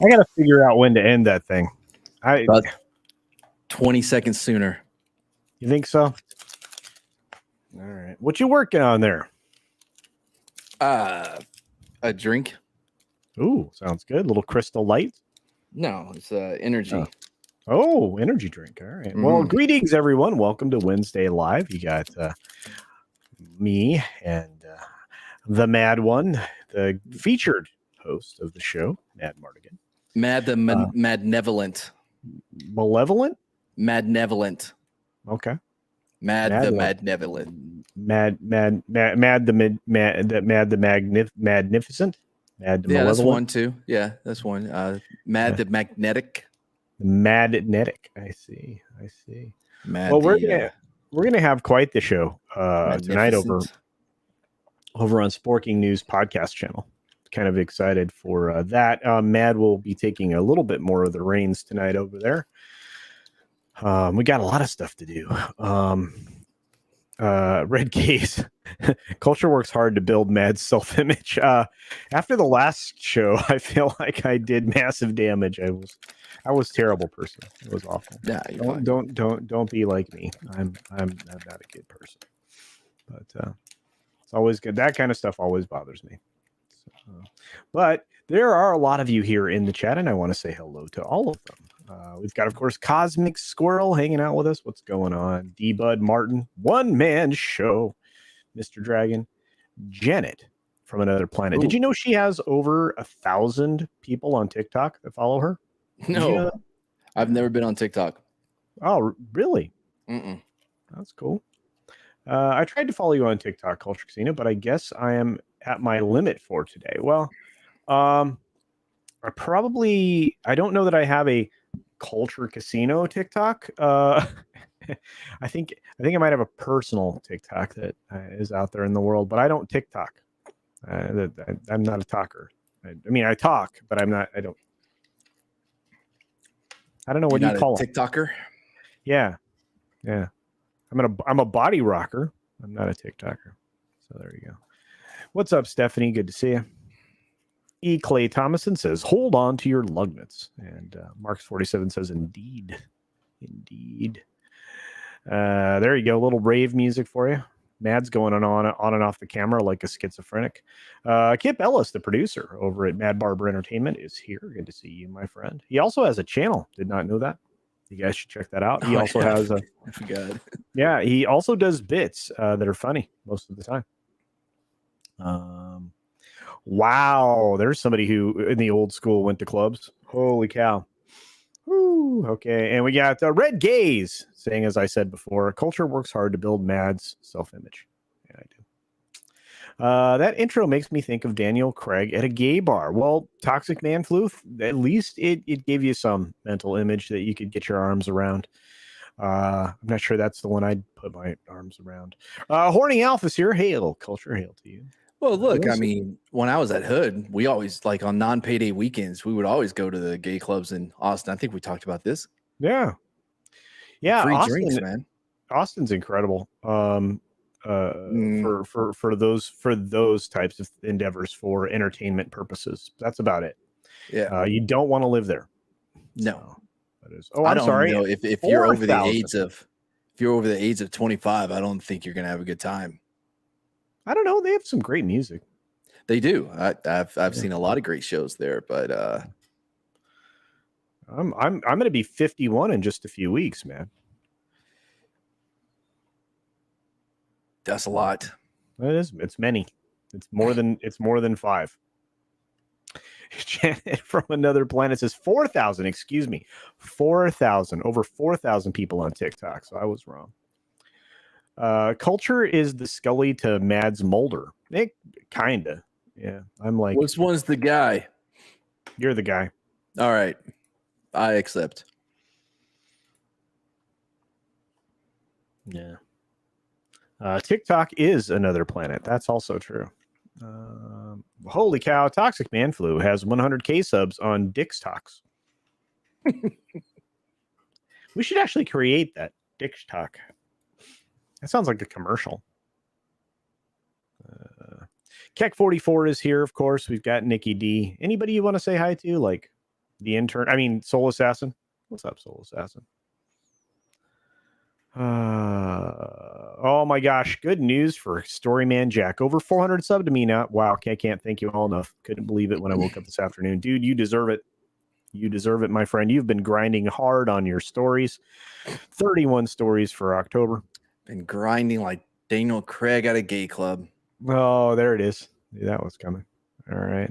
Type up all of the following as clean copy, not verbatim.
I gotta figure out when to end that thing. About 20 seconds sooner. You think so? All right. What you working on there? A drink? Ooh, sounds good. Little Crystal Light. No, it's energy. Oh, energy drink. All right. Well, greetings, everyone. Welcome to Wednesday Live. You got me and the Mad One, the featured host of the show, Mad Martigan. Mad the Madnevolent. Malevolent? Madnevolent. Okay. Mad the Madnevolent. Mad the Magnificent. Mad the Yeah, that's Malevolent. one too. Yeah, that's one. Mad the Magnetic. Magnetic. I see. Mad Well, we're gonna have quite the show tonight over on Sporking News podcast channel. Kind of excited for that. Mad will be taking a little bit more of the reins tonight over there. We got a lot of stuff to do. Red Case. Culture works hard to build Mad's self-image. After the last show, I feel like I did massive damage. I was a terrible person. It was awful. Yeah, don't be like me. I'm not a good person. But it's always good. That kind of stuff always bothers me. But there are a lot of you here in the chat, and I want to say hello to all of them. We've got, of course, Cosmic Squirrel hanging out with us. What's going on? D-Bud Martin, One Man Show, Mr. Dragon, Janet from Another Planet. Ooh. Did you know she has over 1,000 people on TikTok that follow her? No, you know I've never been on TikTok. Oh, really? Mm-mm. That's cool. I tried to follow you on TikTok, Culture Casino, but I guess I am at my limit for today. Well, I don't know that I have a Culture Casino TikTok. I think I might have a personal TikTok that is out there in the world, but I don't TikTok. I'm not a talker. I mean, I talk, but I'm not. I don't know what you call it. TikToker. Yeah. I'm a body rocker. I'm not a TikToker. So there you go. What's up, Stephanie? Good to see you. E. Clay Thomason says, hold on to your lugnets. And Marks47 says, indeed. There you go. A little rave music for you. Mad's going on and off the camera like a schizophrenic. Kip Ellis, the producer over at Mad Barber Entertainment, is here. Good to see you, my friend. He also has a channel. Did not know that. You guys should check that out. He also has a... I forgot. Yeah, he also does bits that are funny most of the time. Wow, there's somebody who in the old school went to clubs. Holy cow. Woo, okay, and we got Red Gaze saying, as I said before, culture works hard to build Mad's self-image. Yeah, I do. That intro makes me think of Daniel Craig at a gay bar. Well, Toxic Man Flu, at least it gave you some mental image that you could get your arms around. I'm not sure that's the one I'd put my arms around. Horny Alpha's here. Hail, culture, hail to you. Well, look, I mean, when I was at Hood, we always, like on non-payday weekends, we would always go to the gay clubs in Austin. I think we talked about this. Yeah. Free Austin, drinks, man. Austin's incredible. For those types of endeavors for entertainment purposes. That's about it. Yeah. You don't want to live there. No. So, that is. Oh, I'm sorry. Know if you're over the age of 25, I don't think you're gonna have a good time. I don't know. They have some great music. They do. I've seen a lot of great shows there, but I'm going to be 51 in just a few weeks, man. That's a lot. It is. It's many. It's more than 5. Janet from Another Planet says 4,000. Excuse me, 4,000. Over 4,000 people on TikTok. So I was wrong. Culture is the Scully to Mads Mulder. It kinda. Yeah. I'm like, which one's the guy? You're the guy. All right. I accept. Yeah. TikTok is Another Planet. That's also true. Holy cow. Toxic Man Flu has 100K subs on Dick's Talks. We should actually create that. Dick's Talk. That sounds like a commercial. Keck44 is here, of course. We've got Nikki D. Anybody you want to say hi to? Like The intern. I mean, Soul Assassin. What's up, Soul Assassin? Oh my gosh, good news for Storyman Jack. Over 400 sub to me now. Wow, I can't thank you all enough. Couldn't believe it when I woke up this afternoon. Dude, you deserve it. You deserve it, my friend. You've been grinding hard on your stories. 31 stories for October. Been grinding like Daniel Craig at a gay club. Oh, there it is. That was coming. All right.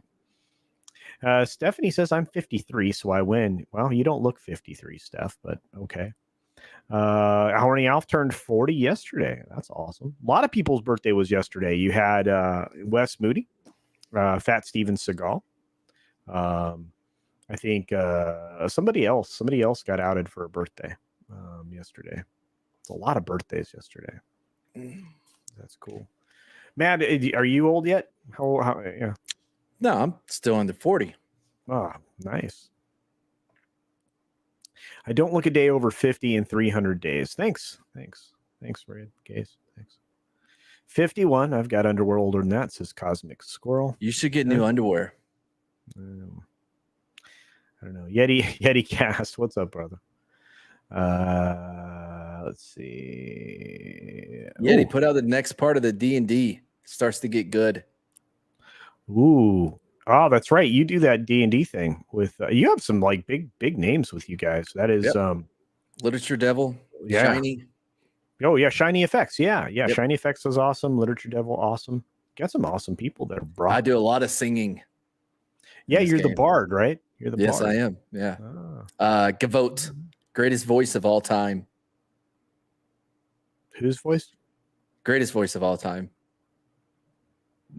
Stephanie says I'm 53, so I win. Well, you don't look 53, Steph, but okay. Horny Alf turned 40 yesterday. That's awesome. A lot of people's birthday was yesterday. You had Wes Moody, Fat Steven Seagal. I think somebody else got outed for a birthday yesterday. It's a lot of birthdays yesterday. That's cool. Matt, are you old yet? How yeah. No, I'm still under 40. Oh, nice. I don't look a day over 50 in 300 days. Thanks, Red Case. Thanks. 51. I've got underwear older than that, says Cosmic Squirrel. You should get new underwear. I don't know. Yeti Cast. What's up, brother? Let's see. Yeti, put out the next part of the D&D. Starts to get good. Ooh. Oh, that's right. You do that D&D thing with you have some like big names with you guys. That is Literature Devil, yeah. Shiny. Oh yeah, Shiny Effects. Yeah. Yep. Shiny Effects is awesome. Literature Devil, awesome. Got some awesome people there, bro. I do a lot of singing. Yeah, you're the bard, right? You're the yes, bard. I am. Yeah. Gavote, greatest voice of all time. Whose voice? Greatest voice of all time.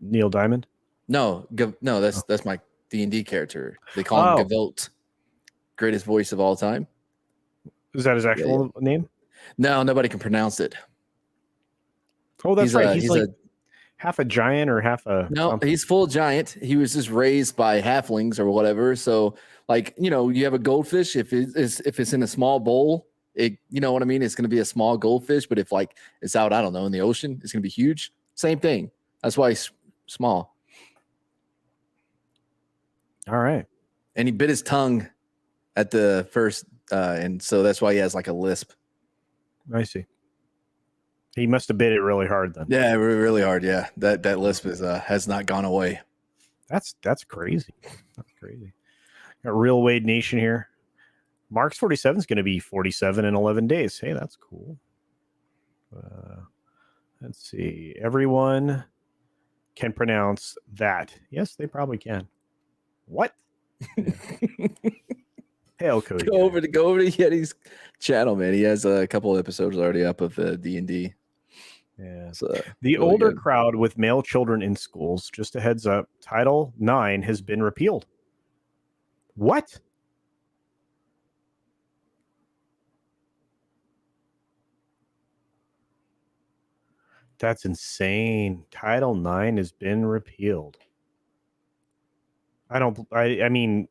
Neil Diamond? No, that's my D&D character. They call him Gavote. Greatest voice of all time. Is that his actual name? No, nobody can pronounce it. Oh, that's right. He's like half a giant or half a something. He's full giant. He was just raised by halflings or whatever. So like, you have a goldfish. If it's in a small bowl, you know what I mean? It's going to be a small goldfish. But if like it's out, I don't know, in the ocean, it's going to be huge. Same thing. That's why he's small. All right. And he bit his tongue at the first, and so that's why he has like a lisp. I see. He must have bit it really hard then. Yeah, really hard. Yeah, that lisp has not gone away. That's crazy. That's crazy. Got Real Wade Nation here. Mark's 47 is going to be 47 in 11 days. Hey, that's cool. Let's see. Everyone can pronounce that. Yes, they probably can. What? Hail Cody. Go over to Yeti's channel, man. He has a couple of episodes already up of the D&D. Yeah. So, the really older good. crowd with male children in schools, just a heads up, Title IX has been repealed. What? That's insane. Title IX has been repealed. I mean,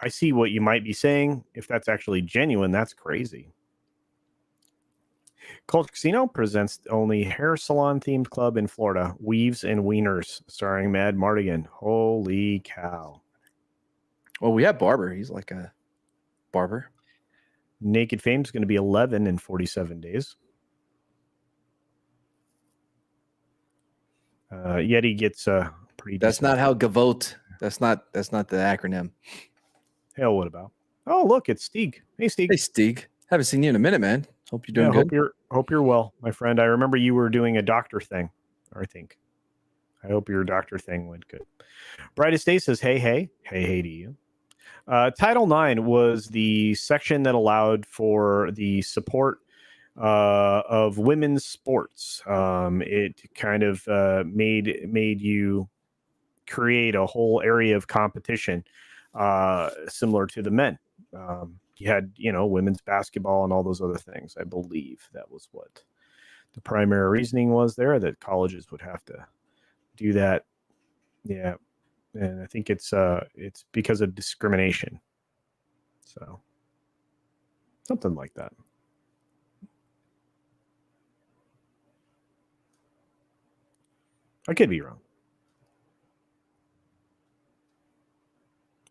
I see what you might be saying. If that's actually genuine, that's crazy. CultureCasino presents the only hair salon themed club in Florida, Weaves and Wieners, starring Mad Martigan. Holy cow. Well, we have Barber. He's like a barber. Naked Fame is going to be 11 in 47 days. Yeti gets pretty. That's not how Gavote. That's not the acronym. Hell, what about? Oh, look, it's Stieg. Hey, Stieg. Hey, Stieg. Haven't seen you in a minute, man. Hope you're doing good. Hope you're well, my friend. I remember you were doing a doctor thing, I think. I hope your doctor thing went good. Brightest Day says, hey to you. Title IX was the section that allowed for the support of women's sports. It kind of made you create a whole area of competition similar to the men. You had, women's basketball and all those other things. I believe that was what the primary reasoning was there, that colleges would have to do that. Yeah. And I think it's because of discrimination. So something like that. I could be wrong.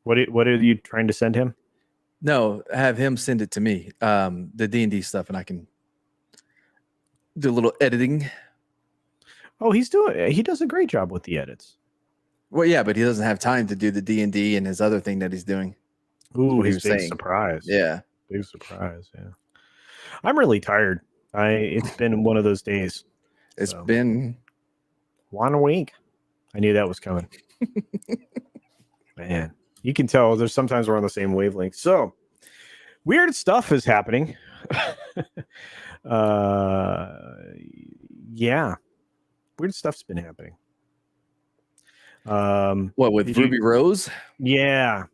What are you trying to send him? No, have him send it to me. The D&D stuff, and I can do a little editing. Oh, he does a great job with the edits. Well, yeah, but he doesn't have time to do the D&D and his other thing that he's doing. Ooh, his big surprise. Yeah. Big surprise. Yeah. I'm really tired. It's been one of those days. It's been 1 week. I knew that was coming. Man, you can tell there's sometimes we're on the same wavelength. So weird stuff is happening. Yeah. Weird stuff's been happening. What with Ruby Rose? Yeah.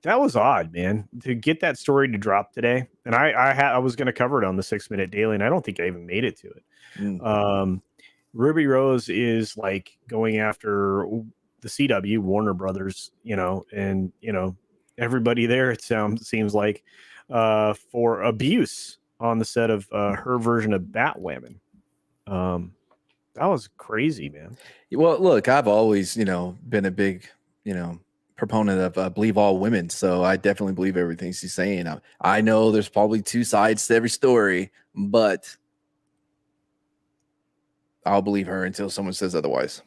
That was odd, man. To get that story to drop today, and I was going to cover it on the 6 Minute Daily, and I don't think I even made it to it. Ruby Rose is like going after the CW, Warner Brothers, and everybody there. It seems like for abuse on the set of her version of Batwoman. That was crazy, man. Well, look, I've always, been a big, proponent of believe all women. So I definitely believe everything she's saying. I know there's probably two sides to every story, but I'll believe her until someone says otherwise.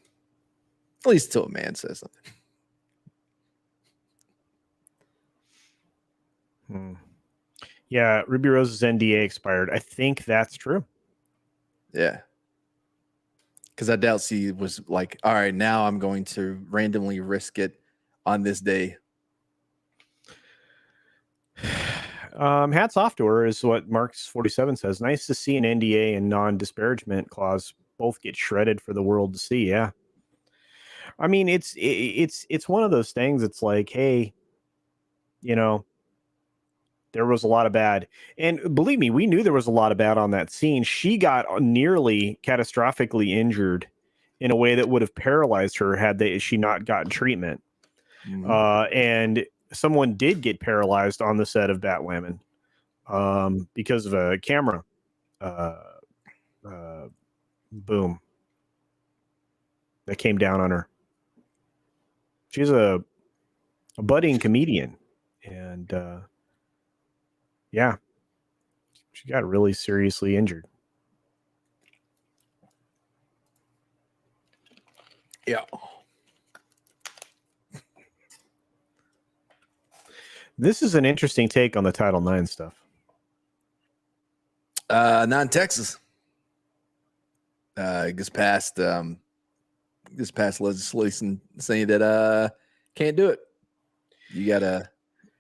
At least until a man says something. Yeah, Ruby Rose's NDA expired. I think that's true. Yeah. Because I doubt she was like, all right, now I'm going to randomly risk it on this day. Hats off to her is what Marks47 says. Nice to see an NDA and non-disparagement clause both get shredded for the world to see. Yeah. I mean, it's one of those things. It's like, hey, there was a lot of bad. And believe me, we knew there was a lot of bad on that scene. She got nearly catastrophically injured in a way that would have paralyzed her had she not gotten treatment. Mm-hmm. And someone did get paralyzed on the set of Batwoman because of a camera boom that came down on her. She's a budding comedian, and yeah, she got really seriously injured. Yeah. This is an interesting take on the Title IX stuff. Not in Texas. It gets past legislation saying that can't do it. You gotta.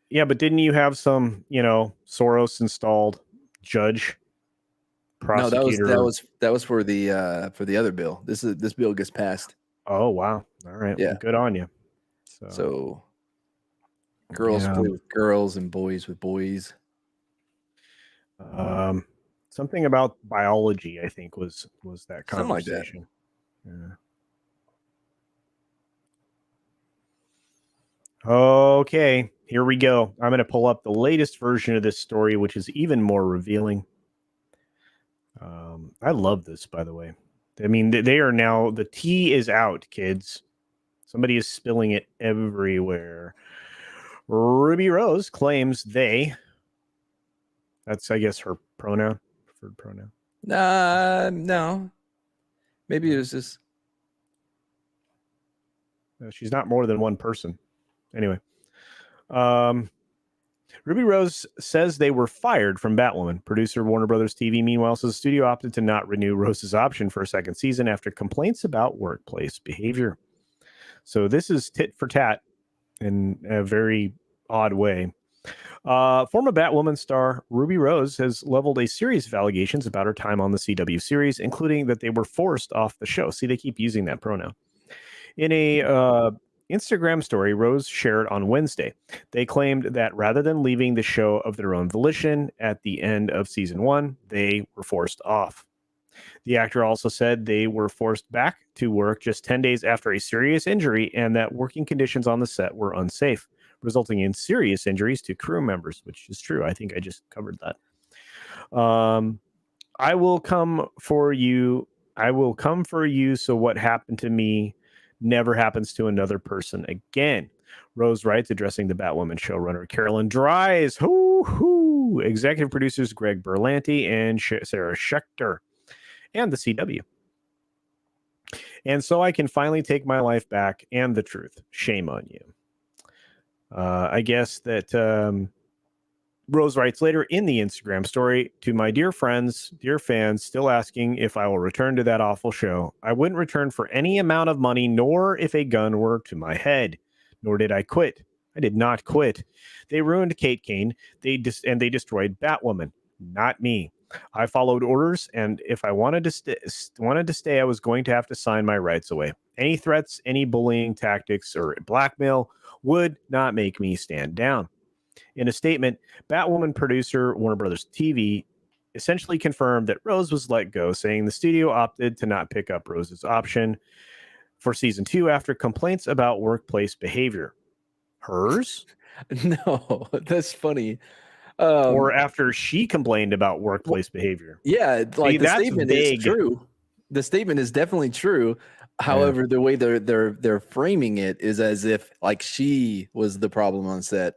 Yeah, but didn't you have some, Soros installed judge, prosecutor? No, that was for the other bill. This bill gets passed. Oh wow! All right, yeah, well, good on you. So girls play with girls and boys with boys. Something about biology, I think, was that conversation. Something like that. Yeah. Okay, here we go. I'm going to pull up the latest version of this story, which is even more revealing. I love this, by the way. I mean, they are now, the tea is out, kids. Somebody is spilling it everywhere. Ruby Rose claims that's, I guess, her preferred pronoun. No. Maybe it was just. She's not more than one person. Anyway. Ruby Rose says they were fired from Batwoman. Producer Warner Brothers TV, meanwhile, says the studio opted to not renew Rose's option for a second season after complaints about workplace behavior. So this is tit for tat in a very odd way. Former Batwoman star Ruby Rose has leveled a series of allegations about her time on the CW series, including that they were forced off the show. See, they keep using that pronoun. In a Instagram story Rose shared on Wednesday, they claimed that rather than leaving the show of their own volition at the end of season 1, they were forced off. The actor also said they were forced back to work just 10 days after a serious injury and that working conditions on the set were unsafe, resulting in serious injuries to crew members, which is true. I think I just covered that. I will come for you. So what happened to me never happens to another person again. Rose writes, addressing the Batwoman showrunner Carolyn Dries, hoo, executive producers Greg Berlanti and Sarah Schechter, and the CW. And so I can finally take my life back and the truth. Shame on you. I guess that Rose writes later in the Instagram story, to my dear friends, dear fans, still asking if I will return to that awful show. I wouldn't return for any amount of money, nor if a gun were to my head. Nor did I quit. I did not quit. They ruined Kate Kane. They destroyed Batwoman. Not me. I followed orders, and if I wanted to stay, I was going to have to sign my rights away. Any threats, any bullying tactics, or blackmail would not make me stand down. In a statement, Batwoman producer Warner Brothers TV essentially confirmed that Rose was let go, saying the studio opted to not pick up Rose's option for season 2 after complaints about workplace behavior. Hers? No, that's funny. Or after she complained about workplace behavior. Yeah, like the that's statement vague. is true. The statement is definitely true. However, the way they're framing it is as if like she was the problem on set.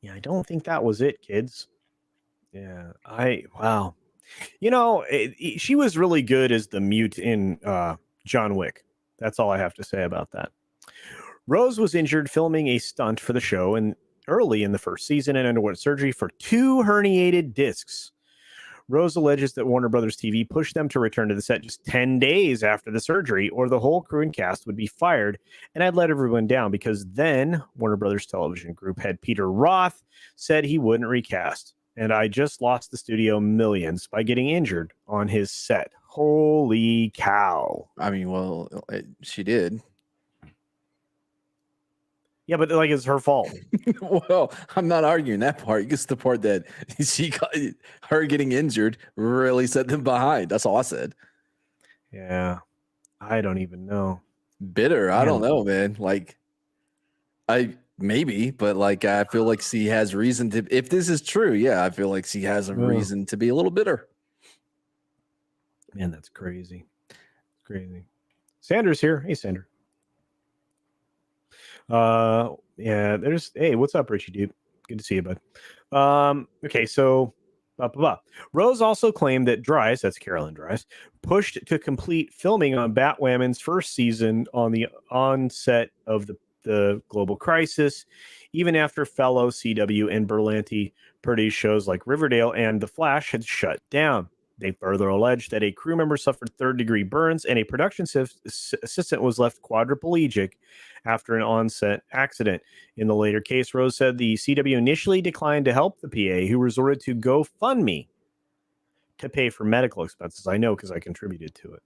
Yeah, I don't think that was it, kids. Yeah, wow. You know, she was really good as the mute in John Wick. That's all I have to say about that. Rose was injured filming a stunt for the show and early in the first season and underwent surgery for 2 herniated discs. Rose alleges that Warner Brothers TV pushed them to return to the set just 10 days after the surgery, or the whole crew and cast would be fired, and I'd let everyone down because then Warner Brothers Television Group head Peter Roth said he wouldn't recast, and I just lost the studio millions by getting injured on his set. Holy cow. I mean, well, she did. Yeah, but like it's her fault. Well, I'm not arguing that part. It's the part that her getting injured really set them behind. That's all I said. Yeah, I don't even know. Bitter. I don't know, man. Like, maybe, but like I feel like she has reason to. If this is true, yeah, I feel like she has a reason to be a little bitter. Man, that's crazy. Crazy. Sandra's here. Hey, Sandra. Yeah, hey, what's up, Richie dude? Good to see you, bud. Okay, so Rose also claimed that Dries, that's Carolyn Dries, pushed to complete filming on Batwoman's first season on the onset of the global crisis, even after fellow CW and Berlanti produced shows like Riverdale and The Flash had shut down. They further alleged that a crew member suffered third-degree burns and a production assistant was left quadriplegic after an on-set accident. In the later case, Rose said the CW initially declined to help the PA, who resorted to GoFundMe to pay for medical expenses. I know because I contributed to it.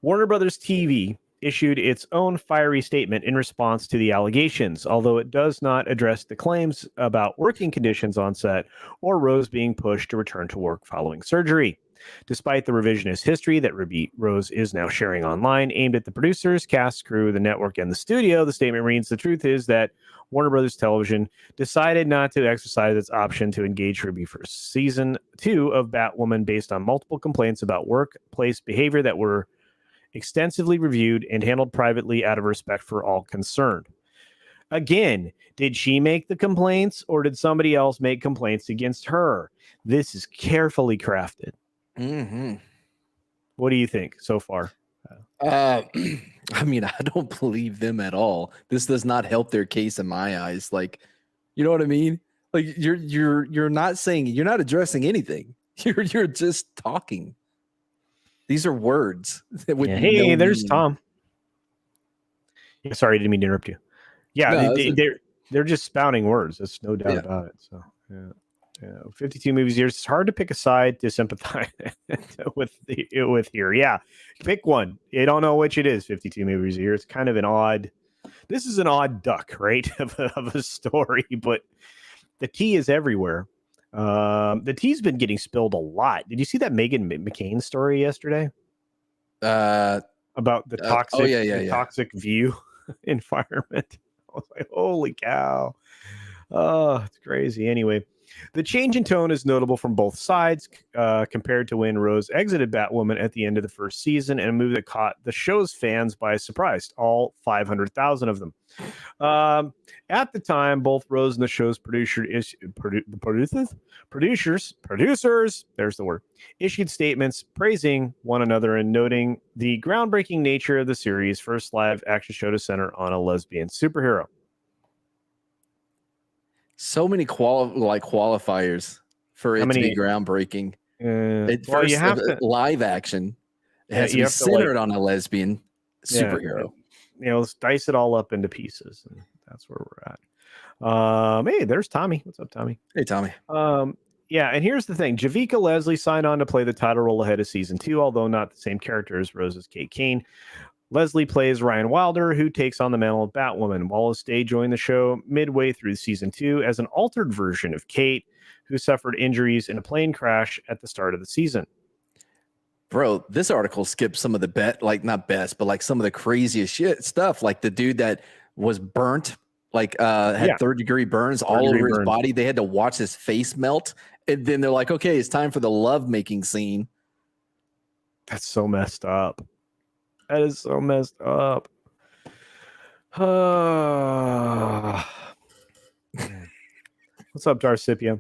Warner Brothers TV issued its own fiery statement in response to the allegations, although it does not address the claims about working conditions on set or Rose being pushed to return to work following surgery. Despite the revisionist history that Rose is now sharing online, aimed at the producers, cast, crew, the network, and the studio, the statement reads, the truth is that Warner Brothers Television decided not to exercise its option to engage Ruby for season 2 of Batwoman based on multiple complaints about workplace behavior that were extensively reviewed and handled privately out of respect for all concerned. Again, did she make the complaints or did somebody else make complaints against her? This is carefully crafted. Mm-hmm. What do you think so far? I mean, I don't believe them at all. This does not help their case in my eyes. Like, you know what I mean? Like you're not saying, you're not addressing anything. You're just talking. These are words. Hey, there's Tom. Yeah, sorry, I didn't mean to interrupt you. Yeah, no, they're just spouting words. There's no doubt about it. So, yeah, 52 movies a year. It's hard to pick a side to sympathize with here. Yeah, pick one. You don't know which it is. 52 movies a year. It's kind of an odd. This is an odd duck, right, of a story, but the tea is everywhere. The tea's been getting spilled a lot. Did you see that Meghan McCain story yesterday? About the toxic, toxic view environment. I was like, holy cow. Oh, it's crazy. Anyway, The change in tone is notable from both sides compared to when Rose exited Batwoman at the end of the first season, and a move that caught the show's fans by surprise, all 500,000 of them. At the time, both Rose and the show's producers, there's the word, issued statements praising one another and noting the groundbreaking nature of the series' first live action show to center on a lesbian superhero. So many qualifiers for it to be groundbreaking. You have to live action. It has to be centered on a lesbian superhero. Let's dice it all up into pieces, and that's where we're at. Hey, there's Tommy. What's up, Tommy? Hey, Tommy. Yeah, and here's the thing. Javicia Leslie signed on to play the title role ahead of season 2, although not the same character as Rose's Kate Kane. Leslie plays Ryan Wilder, who takes on the mantle of Batwoman. Wallace Day joined the show midway through season 2 as an altered version of Kate, who suffered injuries in a plane crash at the start of the season. Bro, this article skips some of the not best, but like some of the craziest shit stuff. Like the dude that was burnt, had third-degree burns all over his body. They had to watch his face melt. And then they're like, okay, it's time for the love-making scene. That's so messed up. That is so messed up. What's up, Darcipia?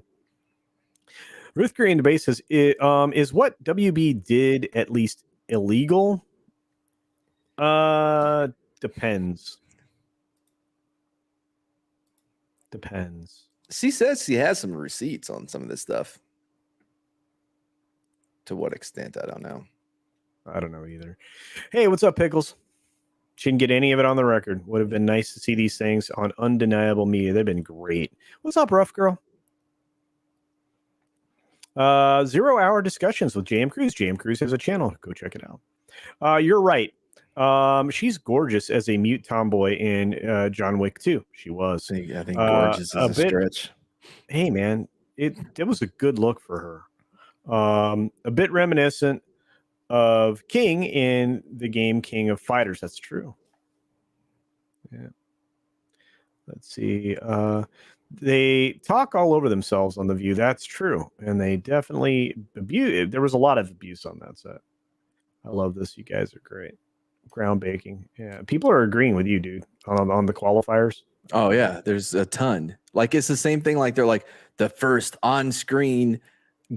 Ruth Green debate says, is what WB did at least illegal? Depends. She says she has some receipts on some of this stuff. To what extent, I don't know. I don't know either. Hey, what's up, Pickles? She didn't get any of it on the record. Would have been nice to see these things on undeniable media. They've been great. What's up, Rough Girl? 0 hour discussions with JM Cruz. JM Cruz has a channel. Go check it out. You're right. She's gorgeous as a mute tomboy in John Wick 2. She was. I think gorgeous is a stretch. Hey, man, it was a good look for her. A bit reminiscent of King in the game King of Fighters. That's true. Yeah. Let's see. They talk all over themselves on The View. That's true. And they definitely abuse. There was a lot of abuse on that set. I love this. You guys are great. Ground baking. Yeah. People are agreeing with you, dude, on the qualifiers. Oh, yeah. There's a ton. Like, it's the same thing. Like, they're like the first on-screen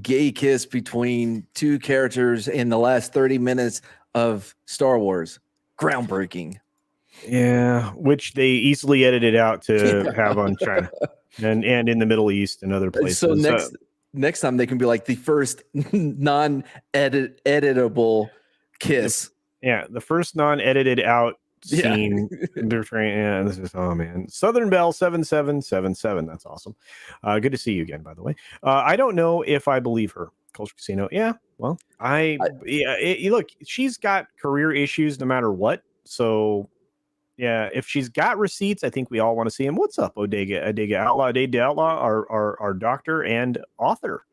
gay kiss between two characters in the last 30 minutes of Star Wars. Groundbreaking. Yeah, which they easily edited out to have on China and in the Middle East and other places. So next time they can be like the first editable kiss. The first non-edited out scene. Yeah, this is, oh man. Southern Bell 7777. That's awesome. Good to see you again, by the way. I don't know if I believe her. Culture Casino. Yeah, well, look, she's got career issues no matter what. So yeah, if she's got receipts, I think we all want to see him. What's up, Odega Outlaw? Odega Outlaw, our doctor and author.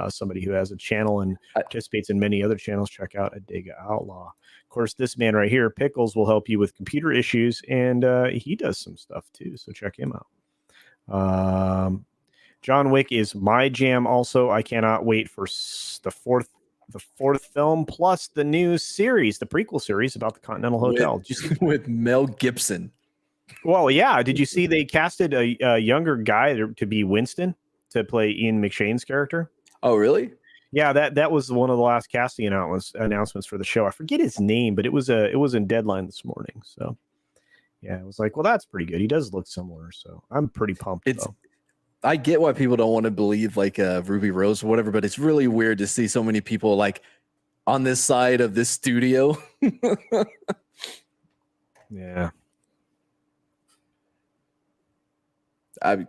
Somebody who has a channel and participates in many other channels. Check out Odega Outlaw. Of course, this man right here, Pickles, will help you with computer issues, and he does some stuff too. So check him out. John Wick is my jam. Also, I cannot wait for the fourth film plus the new series, the prequel series about the Continental Hotel. With Mel Gibson. Well, yeah. Did you see they casted a younger guy to be Winston to play Ian McShane's character? Oh, really? Yeah, that was one of the last casting announcements for the show. I forget his name, but it was in Deadline this morning. So yeah, it was like, well, that's pretty good. He does look similar, so I'm pretty pumped. I get why people don't want to believe like Ruby Rose or whatever, but it's really weird to see so many people like on this side of this studio. Yeah. I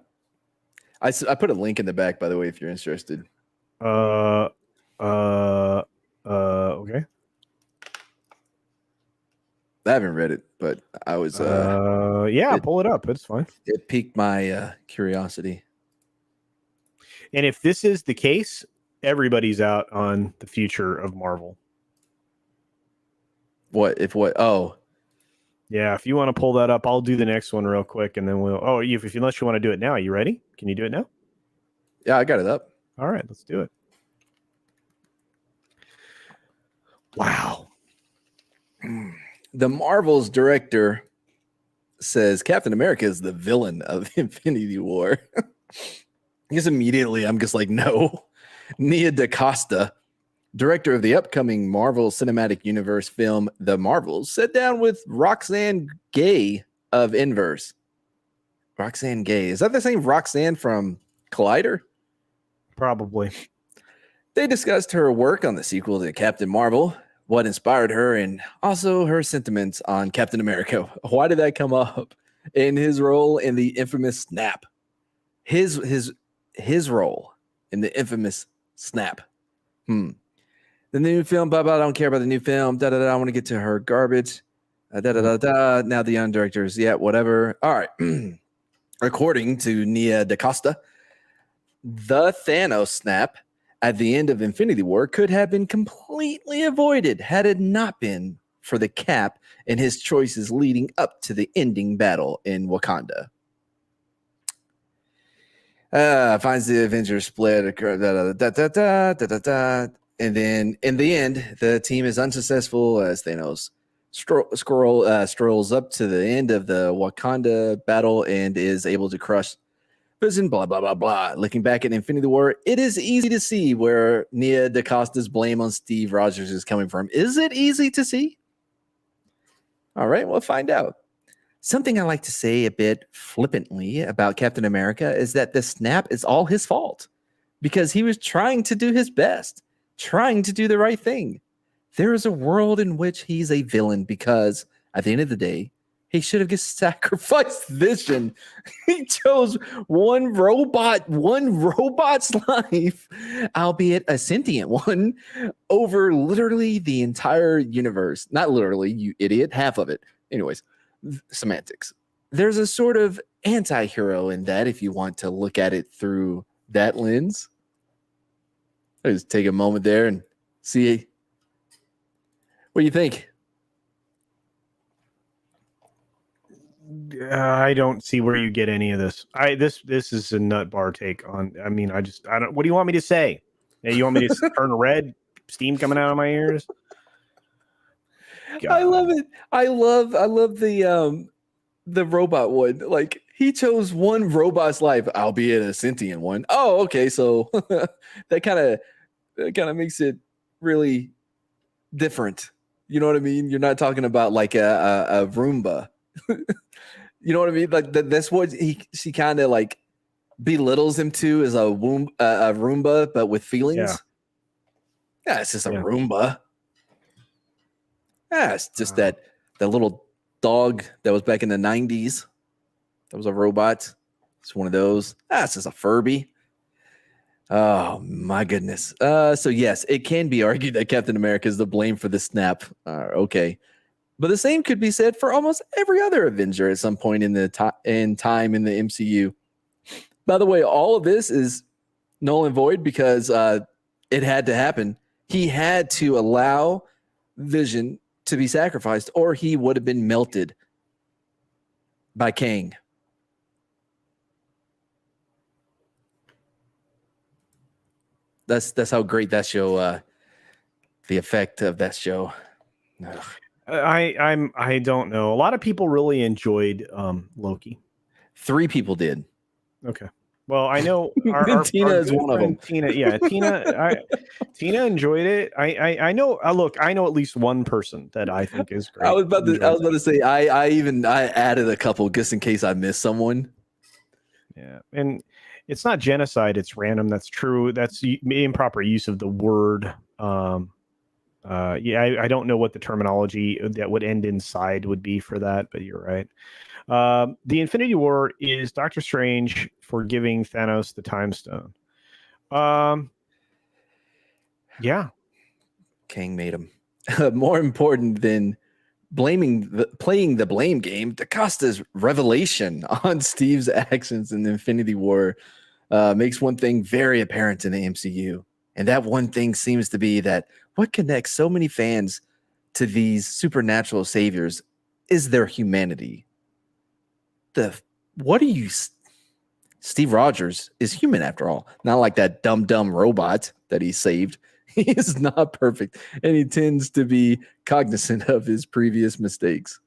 put a link in the back, by the way, if you're interested. Okay. I haven't read it, but I was pull it up. It's fine. It piqued my curiosity. And if this is the case, everybody's out on the future of Marvel. What? Oh, yeah. If you want to pull that up, I'll do the next one real quick, and then unless you want to do it now. Are you ready? Can you do it now? Yeah, I got it up. All right, let's do it. Wow. The Marvel's director says Captain America is the villain of Infinity War. I guess immediately I'm just like, no. Nia DaCosta, director of the upcoming Marvel Cinematic Universe film The Marvels, sat down with Roxanne Gay of Inverse. Roxanne Gay. Is that the same Roxanne from Collider? Probably. They discussed her work on the sequel to Captain Marvel, what inspired her, and also her sentiments on Captain America. Why did that come up? In his role in the infamous Snap. His role in the infamous Snap. The new film, blah, blah, I don't care about the new film. Da, da, da, I want to get to her garbage. Da, da, da, da. Now the young directors. Yeah, whatever. All right. According to Nia DaCosta, the Thanos snap at the end of Infinity War could have been completely avoided had it not been for the Cap and his choices leading up to the ending battle in Wakanda. Finds the Avengers split. And then in the end, the team is unsuccessful as Thanos strolls up to the end of the Wakanda battle and is able to crush Vision, blah, blah, blah, blah. Looking back at Infinity War, it is easy to see where Nia DaCosta's blame on Steve Rogers is coming from. Is it easy to see? All right, we'll find out. Something I like to say a bit flippantly about Captain America is that the snap is all his fault because he was trying to do his best, trying to do the right thing. There is a world in which he's a villain because at the end of the day, he should have just sacrificed Vision. He chose one robot's life, albeit a sentient one, over literally the entire universe. Not literally, you idiot, half of it. Anyways, semantics. There's a sort of anti-hero in that if you want to look at it through that lens. I'll just take a moment there and see. What do you think? I don't see where you get any of this. This is a nut bar take on. I mean, I don't. What do you want me to say? You want me to turn red? Steam coming out of my ears? God. I love it. I love the robot one. Like he chose one robot's life, albeit a sentient one. Oh, okay. So that kind of makes it really different. You know what I mean? You're not talking about like a Roomba. You know what I mean? Like that's what she kind of like belittles him to as a Roomba, but with feelings. Yeah, it's just a Roomba. Yeah, it's just that little dog that was back in the 90s. That was a robot. It's one of those. It's just a Furby. Oh my goodness. So yes, it can be argued that Captain America is the blame for the snap. Okay. But the same could be said for almost every other Avenger at some point in the time in the MCU. By the way, all of this is null and void because it had to happen. He had to allow Vision to be sacrificed, or he would have been melted by Kang. That's how great that show. The effect of that show. Ugh. I don't know. A lot of people really enjoyed Loki. 3 people did. Okay. Well, I know our Tina is one of them. Tina enjoyed it. I know. Look, I know at least one person that I think is great. I was about to say I added a couple just in case I missed someone. Yeah, and it's not genocide; it's random. That's true. That's improper use of the word. I don't know what the terminology that would end inside would be for that, but you're right. The Infinity War is Doctor Strange for giving Thanos the Time Stone. Yeah. Kang made him. More important than playing the blame game, DaCosta's revelation on Steve's actions in the Infinity War makes one thing very apparent in the MCU. And that one thing seems to be that what connects so many fans to these supernatural saviors is their humanity. What are you Steve Rogers is human after all, not like that dumb robot that he saved. He is not perfect, and he tends to be cognizant of his previous mistakes.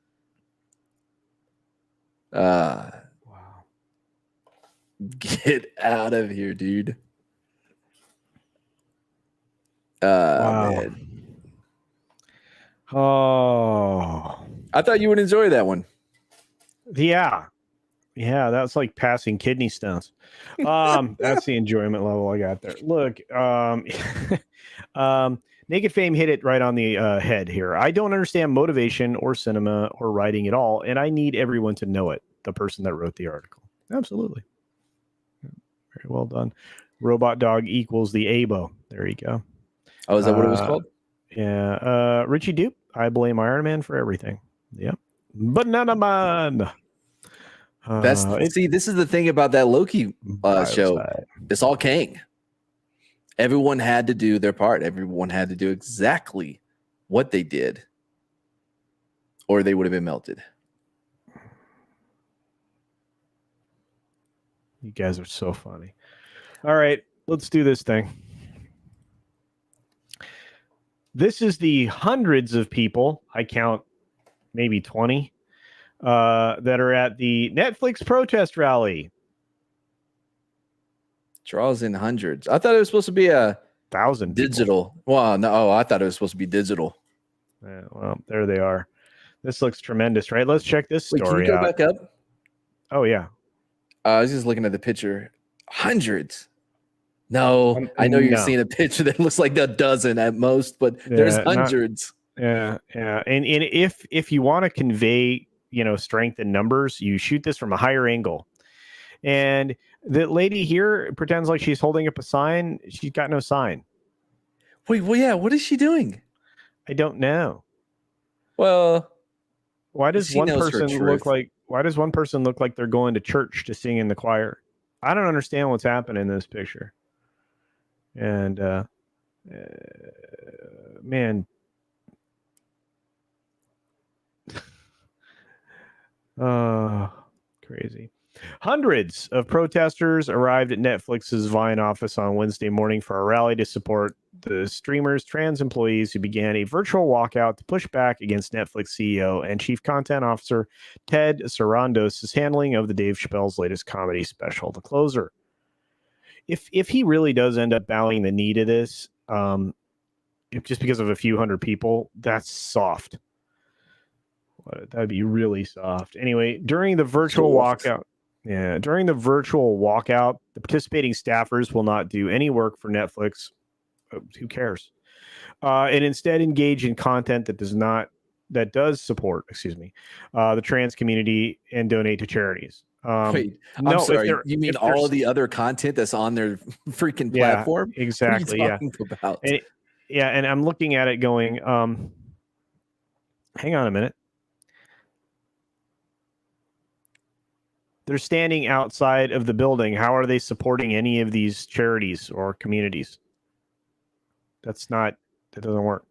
Wow. Get out of here, dude. Wow. Man. Oh. I thought you would enjoy that one. Yeah. Yeah, that's like passing kidney stones. That's the enjoyment level I got there. Look, Naked Fame hit it right on the head here. I don't understand motivation or cinema or writing at all, and I need everyone to know it. The person that wrote the article. Absolutely. Very well done. Robot dog equals the ABO. There you go. Oh, is that what it was called? Yeah. Richie Dupe. I blame Iron Man for everything. Yep. Banana Man. See, this is the thing about that Loki show. It's all Kang. Everyone had to do their part. Everyone had to do exactly what they did, or they would have been melted. You guys are so funny. All right, let's do this thing. This is the hundreds of people, I count maybe 20, that are at the Netflix protest rally. Draws in hundreds. I thought it was supposed to be 1,000 digital. People. Well, no, I thought it was supposed to be digital. Yeah, well, there they are. This looks tremendous, right? Let's check this story out. Can you go back up? Oh, yeah. I was just looking at the picture. Hundreds. No, I know you're seeing a picture that looks like a dozen at most, but there's hundreds. And if you want to convey, strength in numbers, you shoot this from a higher angle. And the lady here pretends like she's holding up a sign. She's got no sign. Wait, well, yeah. What is she doing? I don't know. Well, why does one person look like they're going to church to sing in the choir? I don't understand what's happening in this picture. And man, crazy. Hundreds of protesters arrived at Netflix's Vine office on Wednesday morning for a rally to support the streamer's trans employees who began a virtual walkout to push back against Netflix CEO and Chief Content Officer Ted Sarandos' handling of the Dave Chappelle's latest comedy special, The Closer. If he really does end up bowing the knee to this, just because of a few hundred people, that's soft. That'd be really soft. Anyway, during the virtual walkout, the participating staffers will not do any work for Netflix. Who cares? And instead engage in content that does support, the trans community and donate to charities. Wait, I'm sorry. You mean all of the other content that's on their freaking platform? Exactly. What are you talking about? And I'm looking at it going, hang on a minute. They're standing outside of the building. How are they supporting any of these charities or communities? That doesn't work.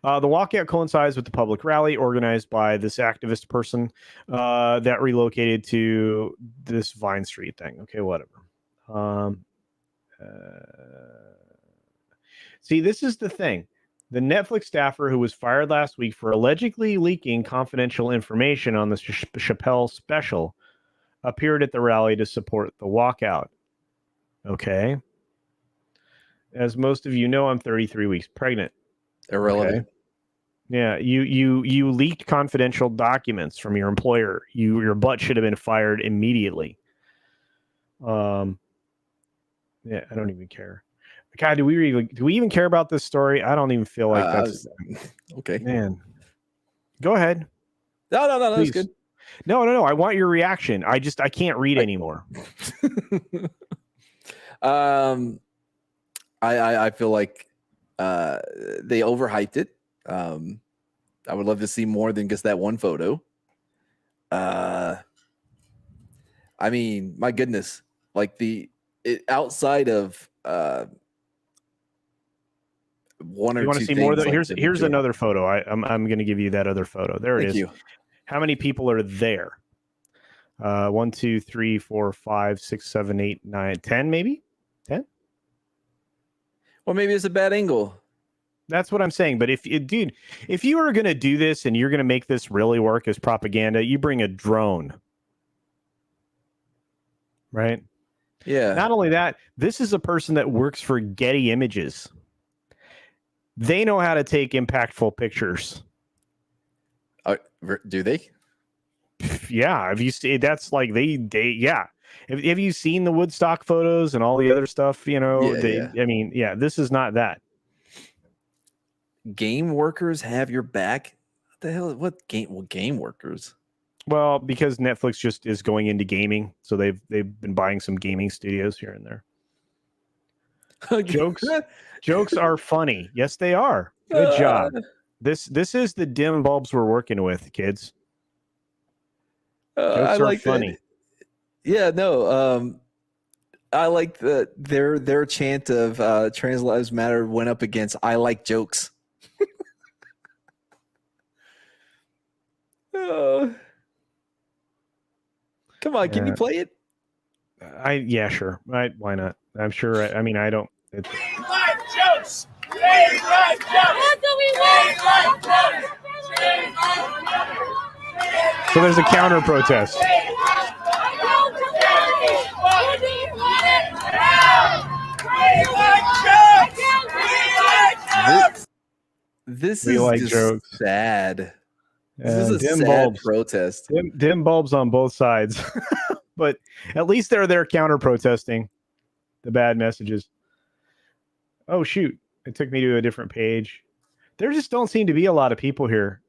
The walkout coincides with the public rally organized by this activist person that relocated to this Vine Street thing. Okay, whatever. See, this is the thing. The Netflix staffer who was fired last week for allegedly leaking confidential information on the Chappelle special appeared at the rally to support the walkout. Okay. As most of you know, I'm 33 weeks pregnant. Irrelevant. Okay? Yeah, you leaked confidential documents from your employer. Your butt should have been fired immediately. Yeah, I don't even care. God, do we even care about this story? I don't even feel like that's okay. Man, go ahead. No, that's good. No. I want your reaction. I can't read anymore. I feel like they overhyped it. I would love to see more than just that one photo. I mean, my goodness, like outside of one or two. You want to see more? Here's another photo. I'm going to give you that other photo. There it is. Thank you. How many people are there? 1, 2, 3, 4, 5, 6, 7, 8, 9, 10, maybe 10. Or maybe it's a bad angle. That's what I'm saying. But if you are going to do this and you're going to make this really work as propaganda, you bring a drone, right? Yeah. Not only that, this is a person that works for Getty Images. They know how to take impactful pictures. Do they? Yeah, have you seen? That's like they yeah. Have you seen the Woodstock photos and all the other stuff? You know, I mean, yeah, this is not that. Game workers have your back. What the hell? What game? Well, game workers. Well, because Netflix just is going into gaming, so they've been buying some gaming studios here and there. Jokes are funny. Yes, they are. Good job. This is the dim bulbs we're working with, kids. Jokes are funny. Yeah, no. I like their chant of Trans Lives Matter went up against I like jokes. Come on, can you play it? Yeah, sure. Why not? I'm sure. I mean, I don't. Like jokes. Like jokes. So there's a counter protest. This is like just jokes. Sad. This is a dim sad bulbs. Protest. Dim bulbs on both sides. But at least they're there counter protesting the bad messages. Oh, shoot. It took me to a different page. There just don't seem to be a lot of people here.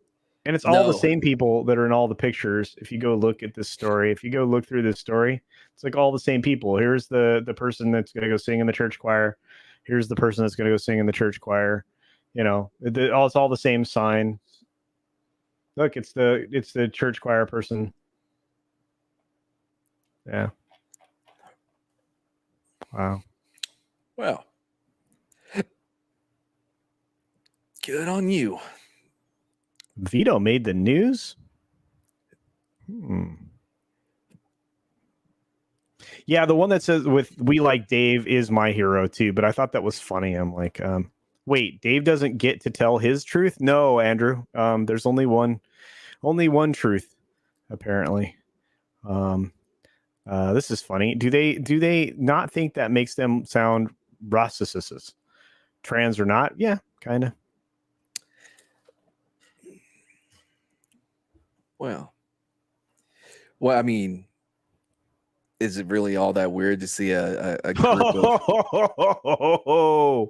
And it's all the same people that are in all the pictures. If you go look at this story, if you go look through this story, it's like all the same people. Here's the person that's going to go sing in the church choir. Here's the person that's going to go sing in the church choir. You know, it's all the same sign. Look, it's the church choir person. Yeah. Wow. Well, good on you. Vito made the news. Yeah, the one that says with "We like Dave" is my hero too. But I thought that was funny. I'm like, wait, Dave doesn't get to tell his truth? No, Andrew. There's only one truth, apparently. This is funny. Do they not think that makes them sound racist? Trans or not? Yeah, kind of. Well, I mean, is it really all that weird to see a group of...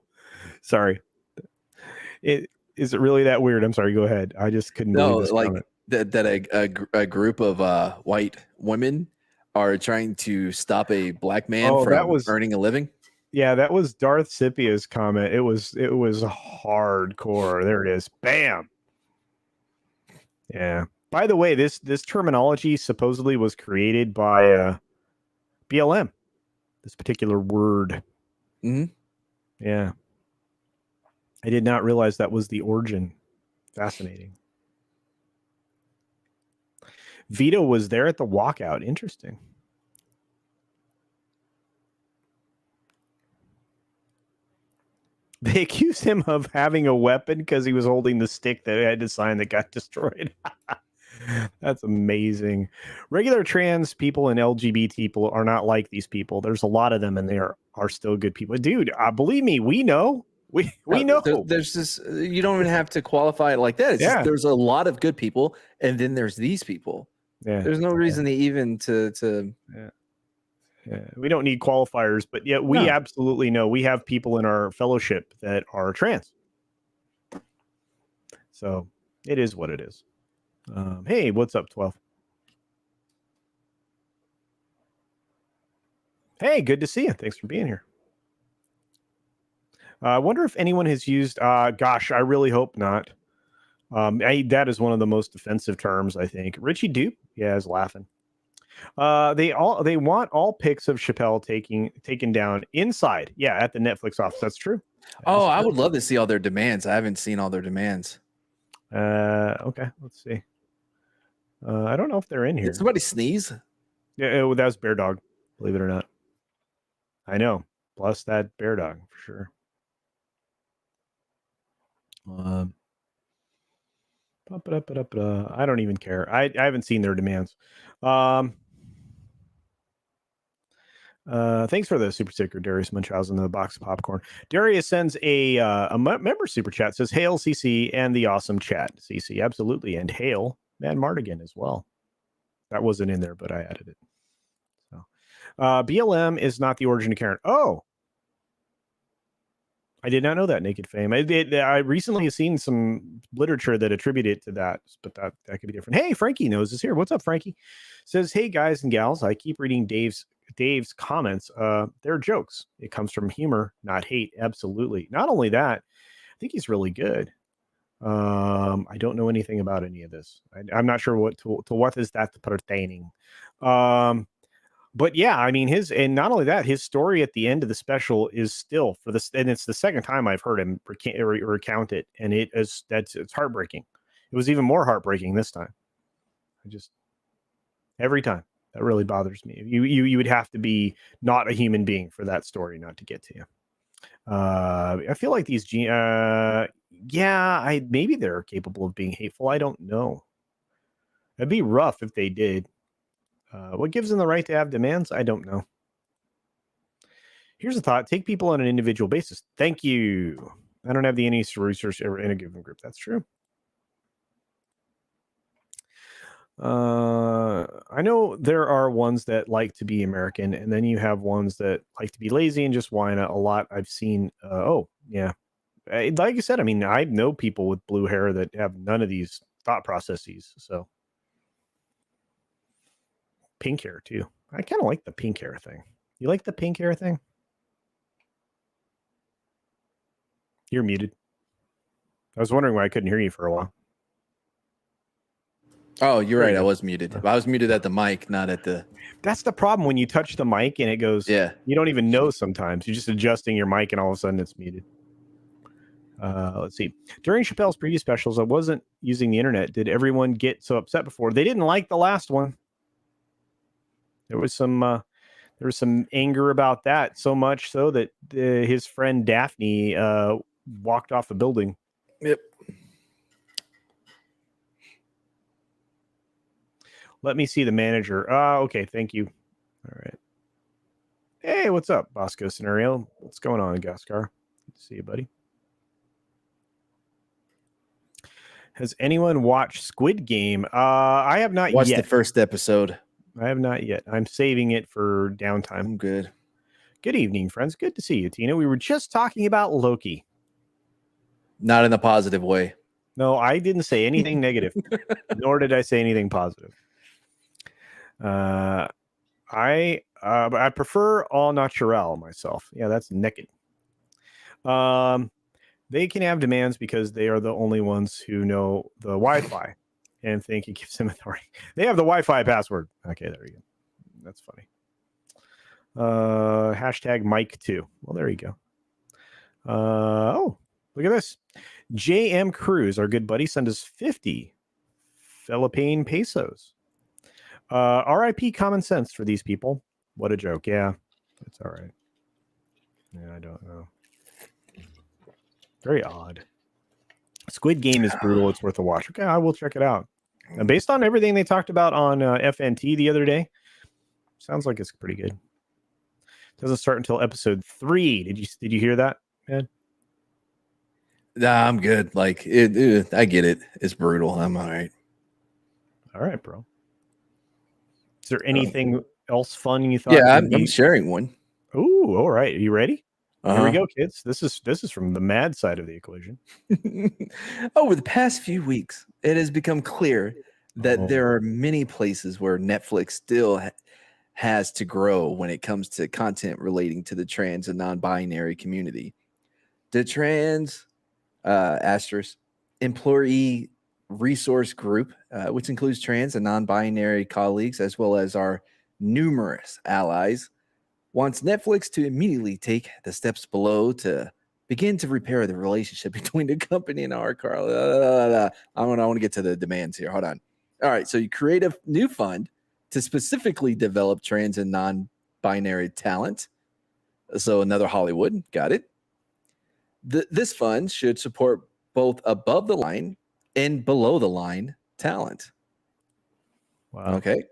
Sorry. Is it really that weird? I'm sorry. Go ahead. I just couldn't believe this comment. That a group of white women are trying to stop a black man from earning a living. Yeah, that was Darth Sipia's comment. It was hardcore. There it is. Bam. Yeah. By the way, this terminology supposedly was created by BLM. This particular word. Mm-hmm. Yeah. I did not realize that was the origin. Fascinating. Vito was there at the walkout. Interesting. They accused him of having a weapon because he was holding the stick that had to sign that got destroyed. That's amazing. Regular trans people and LGBT people are not like these people. There's a lot of them, and they are still good people. Dude, believe me, we know. We know. There's this. You don't even have to qualify it like that. It's just, there's a lot of good people, and then there's these people. Yeah. There's no reason to even to. Yeah. Yeah. We don't need qualifiers, but yet we absolutely know we have people in our fellowship that are trans. So it is what it is. Hey, what's up, 12? Hey, good to see you. Thanks for being here. I wonder if anyone has used, gosh, I really hope not. That is one of the most offensive terms, I think. Richie Dupe, yeah, is laughing. They want all pics of Chappelle taken down inside. Yeah, at the Netflix office. That's true. I would love to see all their demands. I haven't seen all their demands. Okay, let's see. I don't know if they're in here. Did somebody sneeze? Yeah, that was Bear Dog, believe it or not. I know. Plus that Bear Dog for sure. I don't even care. I haven't seen their demands. Thanks for the super sticker, Darius Munchausen, the box of popcorn. Darius sends a member super chat, says, "Hail CC and the awesome chat." CC, absolutely. And hail Man Martigan as well. That wasn't in there, but I added it. So BLM is not the origin of Karen. Oh, I did not know that, Naked Fame. I recently have seen some literature that attributed it to that, but that could be different. Hey, Frankie knows is here. What's up, Frankie? Says, "Hey guys and gals, I keep reading Dave's comments. They're jokes. It comes from humor, not hate. Absolutely. Not only that, I think he's really good. I don't know anything about any of this. I'm not sure what to what is that pertaining. But yeah, I mean and not only that, his story at the end of the special is still for this, and it's the second time I've heard him recount it, and it's heartbreaking. It was even more heartbreaking this time. Every time that really bothers me. You would have to be not a human being for that story not to get to you. I feel like these maybe they're capable of being hateful. I don't know. It'd be rough if they did. What gives them the right to have demands? I don't know. Here's a thought. Take people on an individual basis. Thank you. I don't have any research ever in a given group. That's true. I know there are ones that like to be American, and then you have ones that like to be lazy and just whine a lot. I've seen, like I said, I mean, I know people with blue hair that have none of these thought processes. So pink hair too. I kind of like the pink hair thing. You like the pink hair thing? You're muted. I was wondering why I couldn't hear you for a while. Oh, you're right. I was muted. I was muted at the mic, not at the. That's the problem when you touch the mic and it goes. Yeah. You don't even know sometimes. You're just adjusting your mic and all of a sudden it's muted. Let's see. During Chappelle's previous specials, I wasn't using the internet. Did everyone get so upset before? They didn't like the last one. There was some anger about that, so much so that his friend Daphne walked off a building. Yep. Let me see the manager. Okay, thank you. All right. Hey, what's up, Bosco Scenario? What's going on, Gaskar? Good to see you, buddy. Has anyone watched Squid Game? I have not Watched yet. The first episode. I have not yet. I'm saving it for downtime. I'm good. Good evening, friends. Good to see you, Tina. We were just talking about Loki. Not in a positive way. No, I didn't say anything negative, nor did I say anything positive. I prefer all natural myself. Yeah, that's naked. They can have demands because they are the only ones who know the Wi-Fi and think it gives them authority. They have the Wi-Fi password. Okay, there you go. That's funny. Hashtag Mike too. Well, there you go. Look at this. JM Cruz, our good buddy, sent us 50 Philippine pesos. RIP common sense for these people. What a joke. Yeah, it's all right. Yeah, I don't know. Very odd. Squid Game is brutal. It's worth a watch. Okay, I will check it out. And based on everything they talked about on FNT the other day, sounds like it's pretty good. Doesn't start until episode 3. Did you hear that, man? Nah, I'm good. Like I get it. It's brutal. I'm all right. All right, bro. Is there anything else fun you thought? Yeah, I'm sharing one. Ooh, all right. Are you ready? Here we Uh-huh. go, kids. This is from the mad side of the equation. Over the past few weeks, it has become clear that there are many places where Netflix still has to grow when it comes to content relating to the trans and non-binary community. The trans employee resource group, which includes trans and non-binary colleagues, as well as our numerous allies, wants Netflix to immediately take the steps below to begin to repair the relationship between the company and our car. I want to get to the demands here. Hold on. All right. So you create a new fund to specifically develop trans and non-binary talent. So another Hollywood, got it. This fund should support both above the line and below the line talent. Wow. Okay.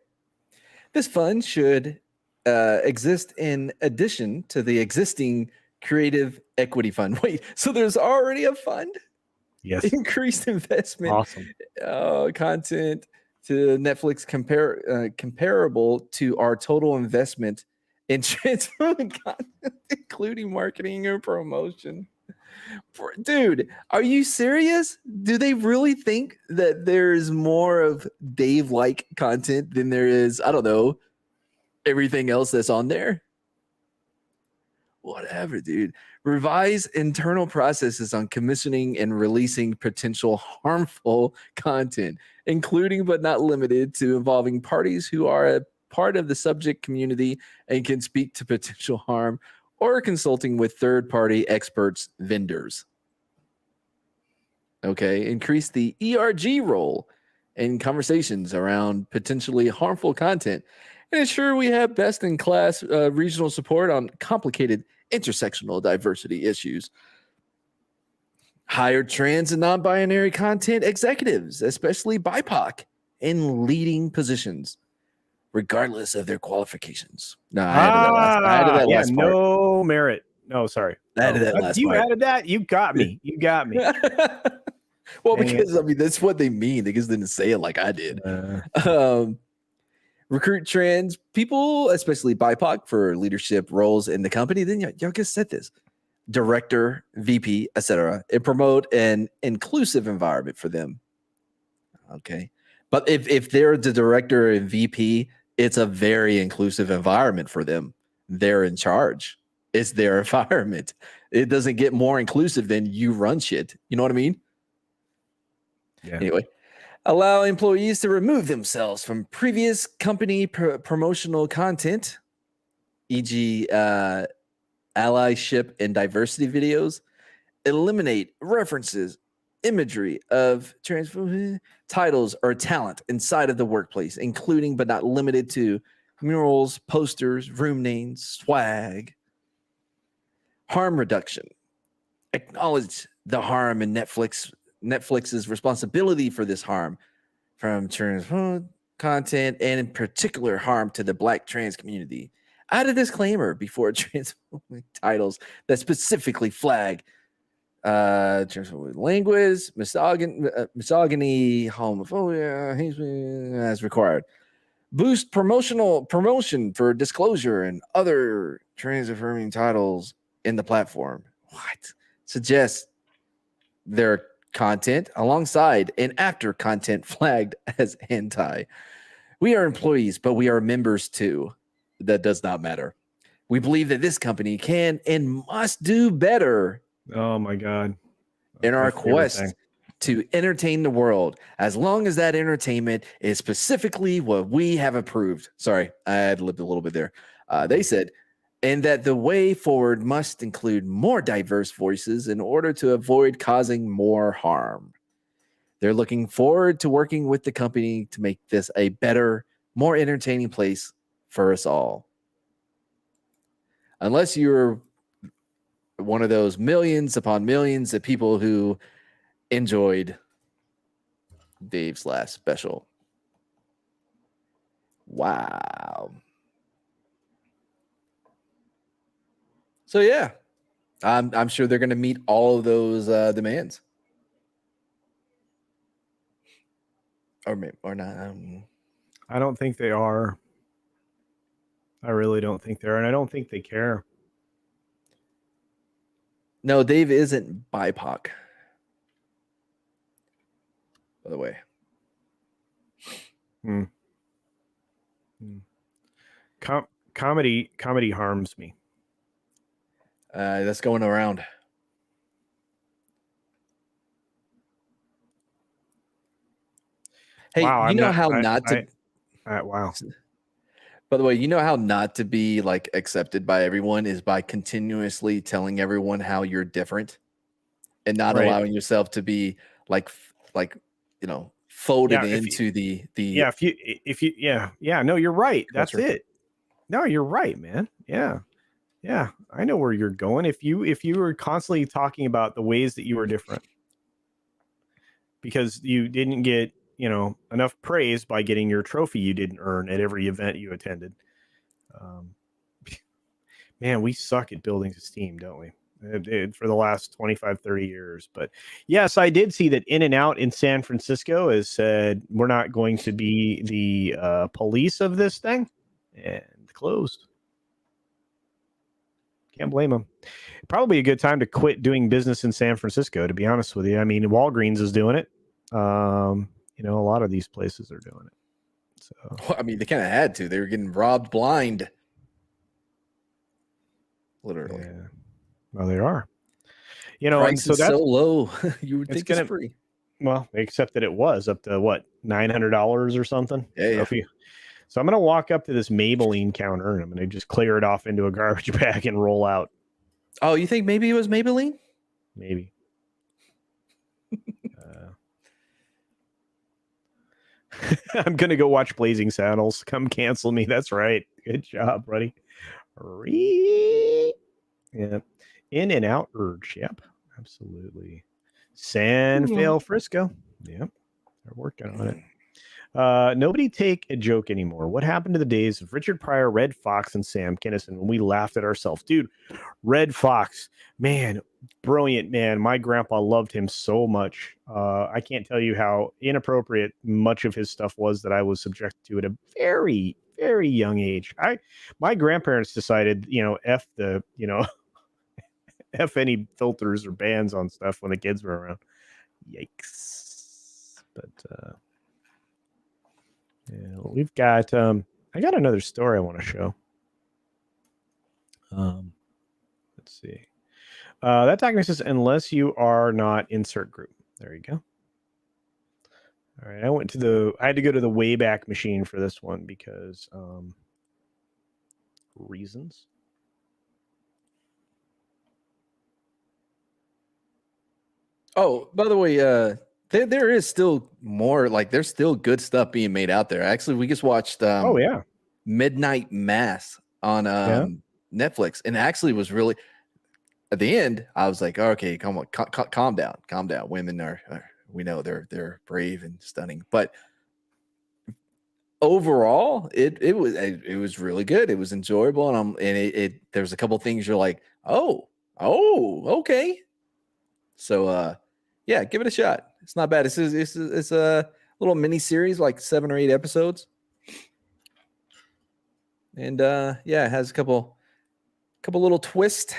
This fund should exist in addition to the existing Creative Equity Fund. Wait, so there's already a fund? Yes. Increased investment Awesome. content to Netflix comparable to our total investment in transforming content, including marketing and promotion. Dude, are you serious? Do they really think that there's more of Dave-like content than there is, I don't know, everything else that's on there? Whatever, dude. Revise internal processes on commissioning and releasing potential harmful content, including but not limited to involving parties who are a part of the subject community and can speak to potential harm, or consulting with third-party experts, vendors. Okay, increase the ERG role in conversations around potentially harmful content, and ensure we have best-in-class regional support on complicated intersectional diversity issues. Hire trans and non-binary content executives, especially BIPOC, in leading positions, regardless of their qualifications. No, I added that last part. No merit. No, sorry. I added that last you part. added that? You got me. You got me. Well, Dang because I mean that's what they mean. They just didn't say it like I did. Recruit trans people, especially BIPOC, for leadership roles in the company. Then y'all just said this. Director, VP, etc., and promote an inclusive environment for them. Okay. But if they're the director and VP, it's a very inclusive environment for them. They're in charge. It's their environment. It doesn't get more inclusive than you run shit. You know what I mean? Yeah. Anyway, allow employees to remove themselves from previous company promotional content, e.g., allyship and diversity videos. Eliminate references, imagery of trans titles or talent inside of the workplace, including but not limited to murals, posters, room names, swag. Harm reduction. Acknowledge the harm in Netflix's responsibility for this harm from trans content, and in particular harm to the Black trans community. Add a disclaimer before trans titles that specifically flag language, misogyny, homophobia, hate as required. Boost promotion for disclosure and other trans-affirming titles in the platform. What? Suggest their content alongside and after content flagged as anti. We are employees, but we are members too. That does not matter. We believe that this company can and must do better. Oh my God. In our quest to entertain the world, as long as that entertainment is specifically what we have approved. Sorry, I ad-libbed a little bit there. They said, and that the way forward must include more diverse voices in order to avoid causing more harm. They're looking forward to working with the company to make this a better, more entertaining place for us all. Unless you're one of those millions upon millions of people who enjoyed Dave's last special. Wow. So yeah, I'm sure they're going to meet all of those demands, or maybe or not. I don't think they are. I really don't think they are, and I don't think they care. No, Dave isn't BIPOC, by the way. Comedy harms me. That's going around. Hey, wow, you know how not to. Wow. By the way, you know how not to be like accepted by everyone is by continuously telling everyone how you're different and not allowing yourself to be like folded Yeah, into the no, you're right. That's culture. it. No, you're right, man. Yeah. Yeah, I know where you're going. If you were constantly talking about the ways that you were different because you didn't get, enough praise by getting your trophy you didn't earn at every event you attended. Man, we suck at building esteem, don't we? For the last 25, 30 years. But yes, I did see that In-N-Out in San Francisco has said we're not going to be the police of this thing, and closed. Can't blame them. Probably a good time to quit doing business in San Francisco, to be honest with you. I mean, Walgreens is doing it. A lot of these places are doing it. So, well, I mean, they kind of had to. They were getting robbed blind. Literally. Yeah. Well, they are. Price and so is that's so low. You would think gonna, it's free. Well, except that it was up to what, $900 or something. Yeah. So I'm going to walk up to this Maybelline counter and I'm going to just clear it off into a garbage bag and roll out. Oh, you think maybe it was Maybelline? Maybe. I'm going to go watch Blazing Saddles. Come cancel me. That's right. Good job, buddy. Yeah. In-N-Out Urge. Yep. Absolutely. San Fail Frisco. Yep. They're working on it. Nobody take a joke anymore. What happened to the days of Richard Pryor, Red Fox, and Sam Kinison when we laughed at ourselves? Dude, Red Fox, man, brilliant man. My grandpa loved him so much. I can't tell you how inappropriate much of his stuff was that I was subjected to at a very, very young age. My grandparents decided, F the, F any filters or bans on stuff when the kids were around. Yikes. But, yeah, we've got I got another story I want to show. Let's see. That document says unless you are not insert group. There you go. All right, I had to go to the Wayback Machine for this one because reasons. Oh, by the way, there is still more, like there's still good stuff being made out there. Actually, we just watched Midnight Mass on Netflix, and actually was really, at the end I was like, okay, calm down. Women are we know they're brave and stunning, but overall it was really good. It was enjoyable, and there's a couple things you're like, oh okay. So yeah, give it a shot. It's not bad. It's a little mini series, like 7 or 8 episodes. And it has a couple little twists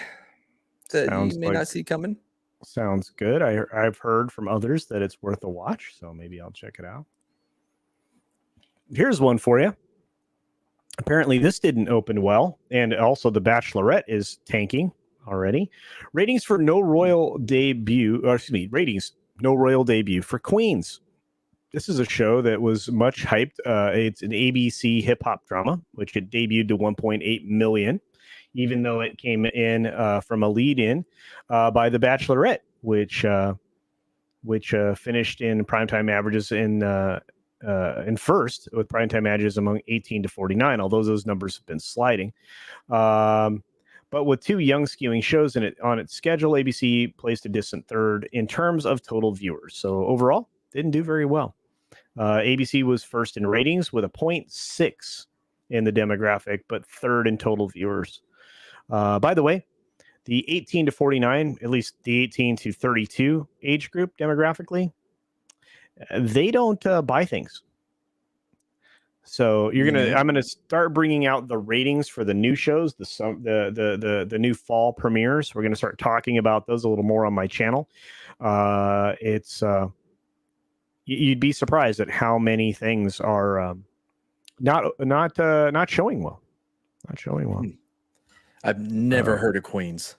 that you may not see coming. Sounds good. I've heard from others that it's worth a watch, so maybe I'll check it out. Here's one for you. Apparently this didn't open well, and also The Bachelorette is tanking already. Ratings for No Royal Debut for Queens. This is a show that was much hyped. It's an ABC hip hop drama, which it debuted to 1.8 million, even though it came in from a lead-in by The Bachelorette, which finished in primetime averages in first with primetime averages among 18 to 49. Although those numbers have been sliding. But with 2 young skewing shows on its schedule, ABC placed a distant third in terms of total viewers. So overall, didn't do very well. ABC was first in ratings with a 0.6 in the demographic, but third in total viewers. By the way, the 18 to 49, at least the 18 to 32 age group demographically, they don't buy things. So I'm gonna start bringing out the ratings for the new shows, the new fall premieres. We're gonna start talking about those a little more on my channel. You'd be surprised at how many things are not showing well. Not showing well. I've never heard of Queens.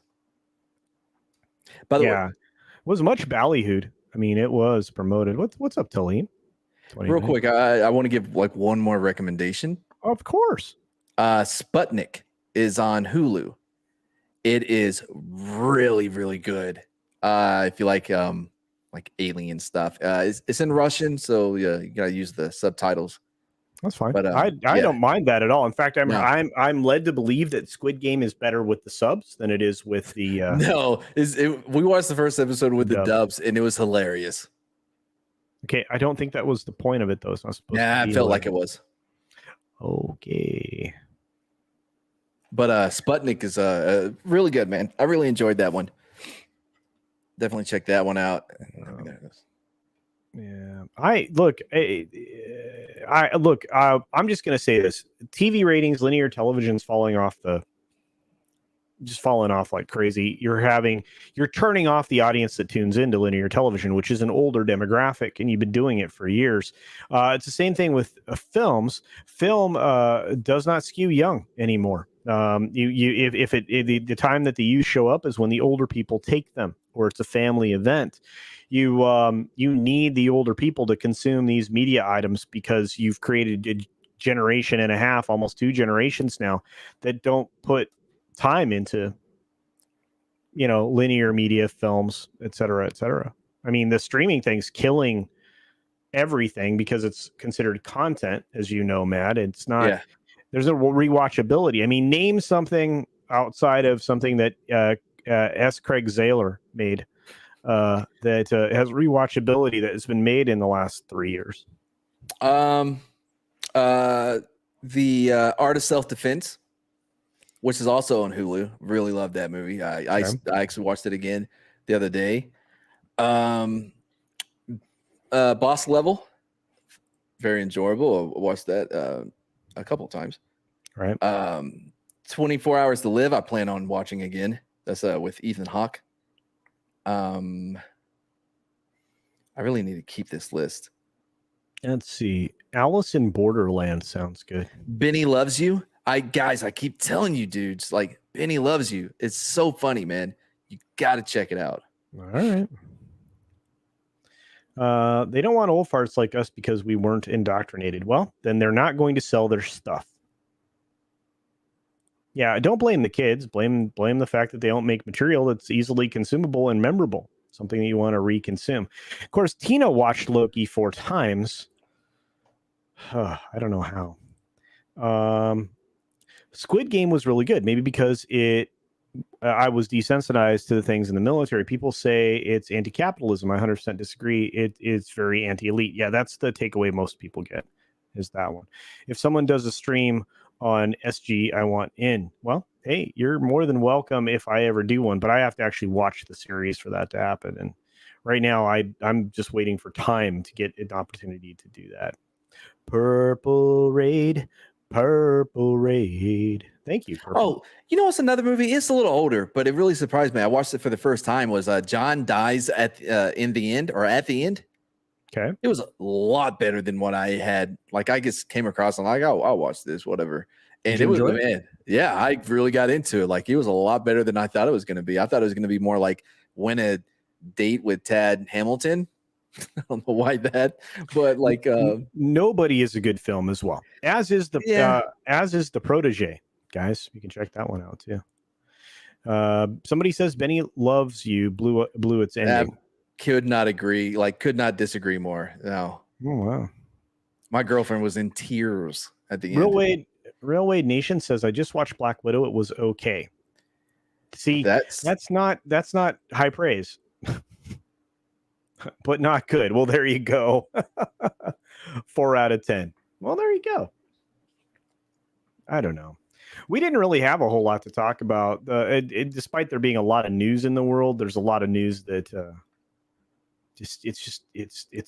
By the way, it was much ballyhooed. I mean, it was promoted. What's up, Talene? Real quick, I want to give like one more recommendation. Of course. Sputnik is on Hulu. It is really, really good. If you like like alien stuff. It's in Russian, so yeah, you gotta use the subtitles. That's fine. But I don't mind that at all. In fact, No. I'm led to believe that Squid Game is better with the subs than it is with the No, we watched the first episode with the Dub. dubs, and it was hilarious. Okay, I don't think that was the point of it though. It's not supposed to be I felt like it was. Okay. But Sputnik is really good, man. I really enjoyed that one. Definitely check that one out. Yeah, I'm just gonna say this: TV ratings, linear television's falling off like crazy. You're turning off the audience that tunes into linear television, which is an older demographic, and you've been doing it for years. It's the same thing with films. Film does not skew young anymore. The time that the youth show up is when the older people take them, or it's a family event. You need the older people to consume these media items because you've created a generation and a half, almost 2 generations now, that don't put time into linear media, films, et cetera, et cetera. I mean, the streaming thing's killing everything because it's considered content, as you know, Matt. It's not. Yeah. There's no rewatchability. I mean, name something outside of something that S. Craig Zahler made that has rewatchability that has been made in the last 3 years. The Art of Self-Defense, which is also on Hulu. Really love that movie. I actually watched it again the other day. Boss Level, very enjoyable. I watched that a couple of times. Right. 24 Hours to Live, I plan on watching again. That's with Ethan Hawke. I really need to keep this list. Let's see. Alice in Borderland sounds good. Benny Loves You. I keep telling you, dudes, like Benny Loves You. It's so funny, man. You got to check it out. All right. They don't want old farts like us because we weren't indoctrinated. Well, then they're not going to sell their stuff. Yeah, don't blame the kids. Blame the fact that they don't make material that's easily consumable and memorable. Something that you want to reconsume. Of course, Tina watched Loki 4 times. I don't know how. Squid Game was really good. Maybe because I was desensitized to the things in the military. People say it's anti-capitalism. I 100% disagree. It is very anti-elite. Yeah, that's the takeaway most people get, is that one. If someone does a stream on SG, I want in. Well, hey, you're more than welcome if I ever do one, but I have to actually watch the series for that to happen. And right now, I'm just waiting for time to get an opportunity to do that. Purple Raid. Thank you. Purple. Oh, you know what's another movie? It's a little older, but it really surprised me. I watched it for the first time. Was John Dies in the End, or At the End? Okay. It was a lot better than what I had. Like, I just came across and like, oh, I'll watch this, whatever. And it was, man, yeah, I really got into it. Like, it was a lot better than I thought it was going to be. I thought it was going to be more like Win a Date with Tad Hamilton. I don't know why that, but like Nobody is a good film as well. As is the Protege, guys. You can check that one out too. Somebody says Benny Loves You blew its ending. Could not agree. Like, could not disagree more. No. Oh wow. My girlfriend was in tears at the end. Railway Nation says I just watched Black Widow. It was okay. See, that's not high praise. But not good. Well, there you go. 4 out of 10. Well, there you go. I don't know. We didn't really have a whole lot to talk about. Despite there being a lot of news in the world, there's a lot of news that it's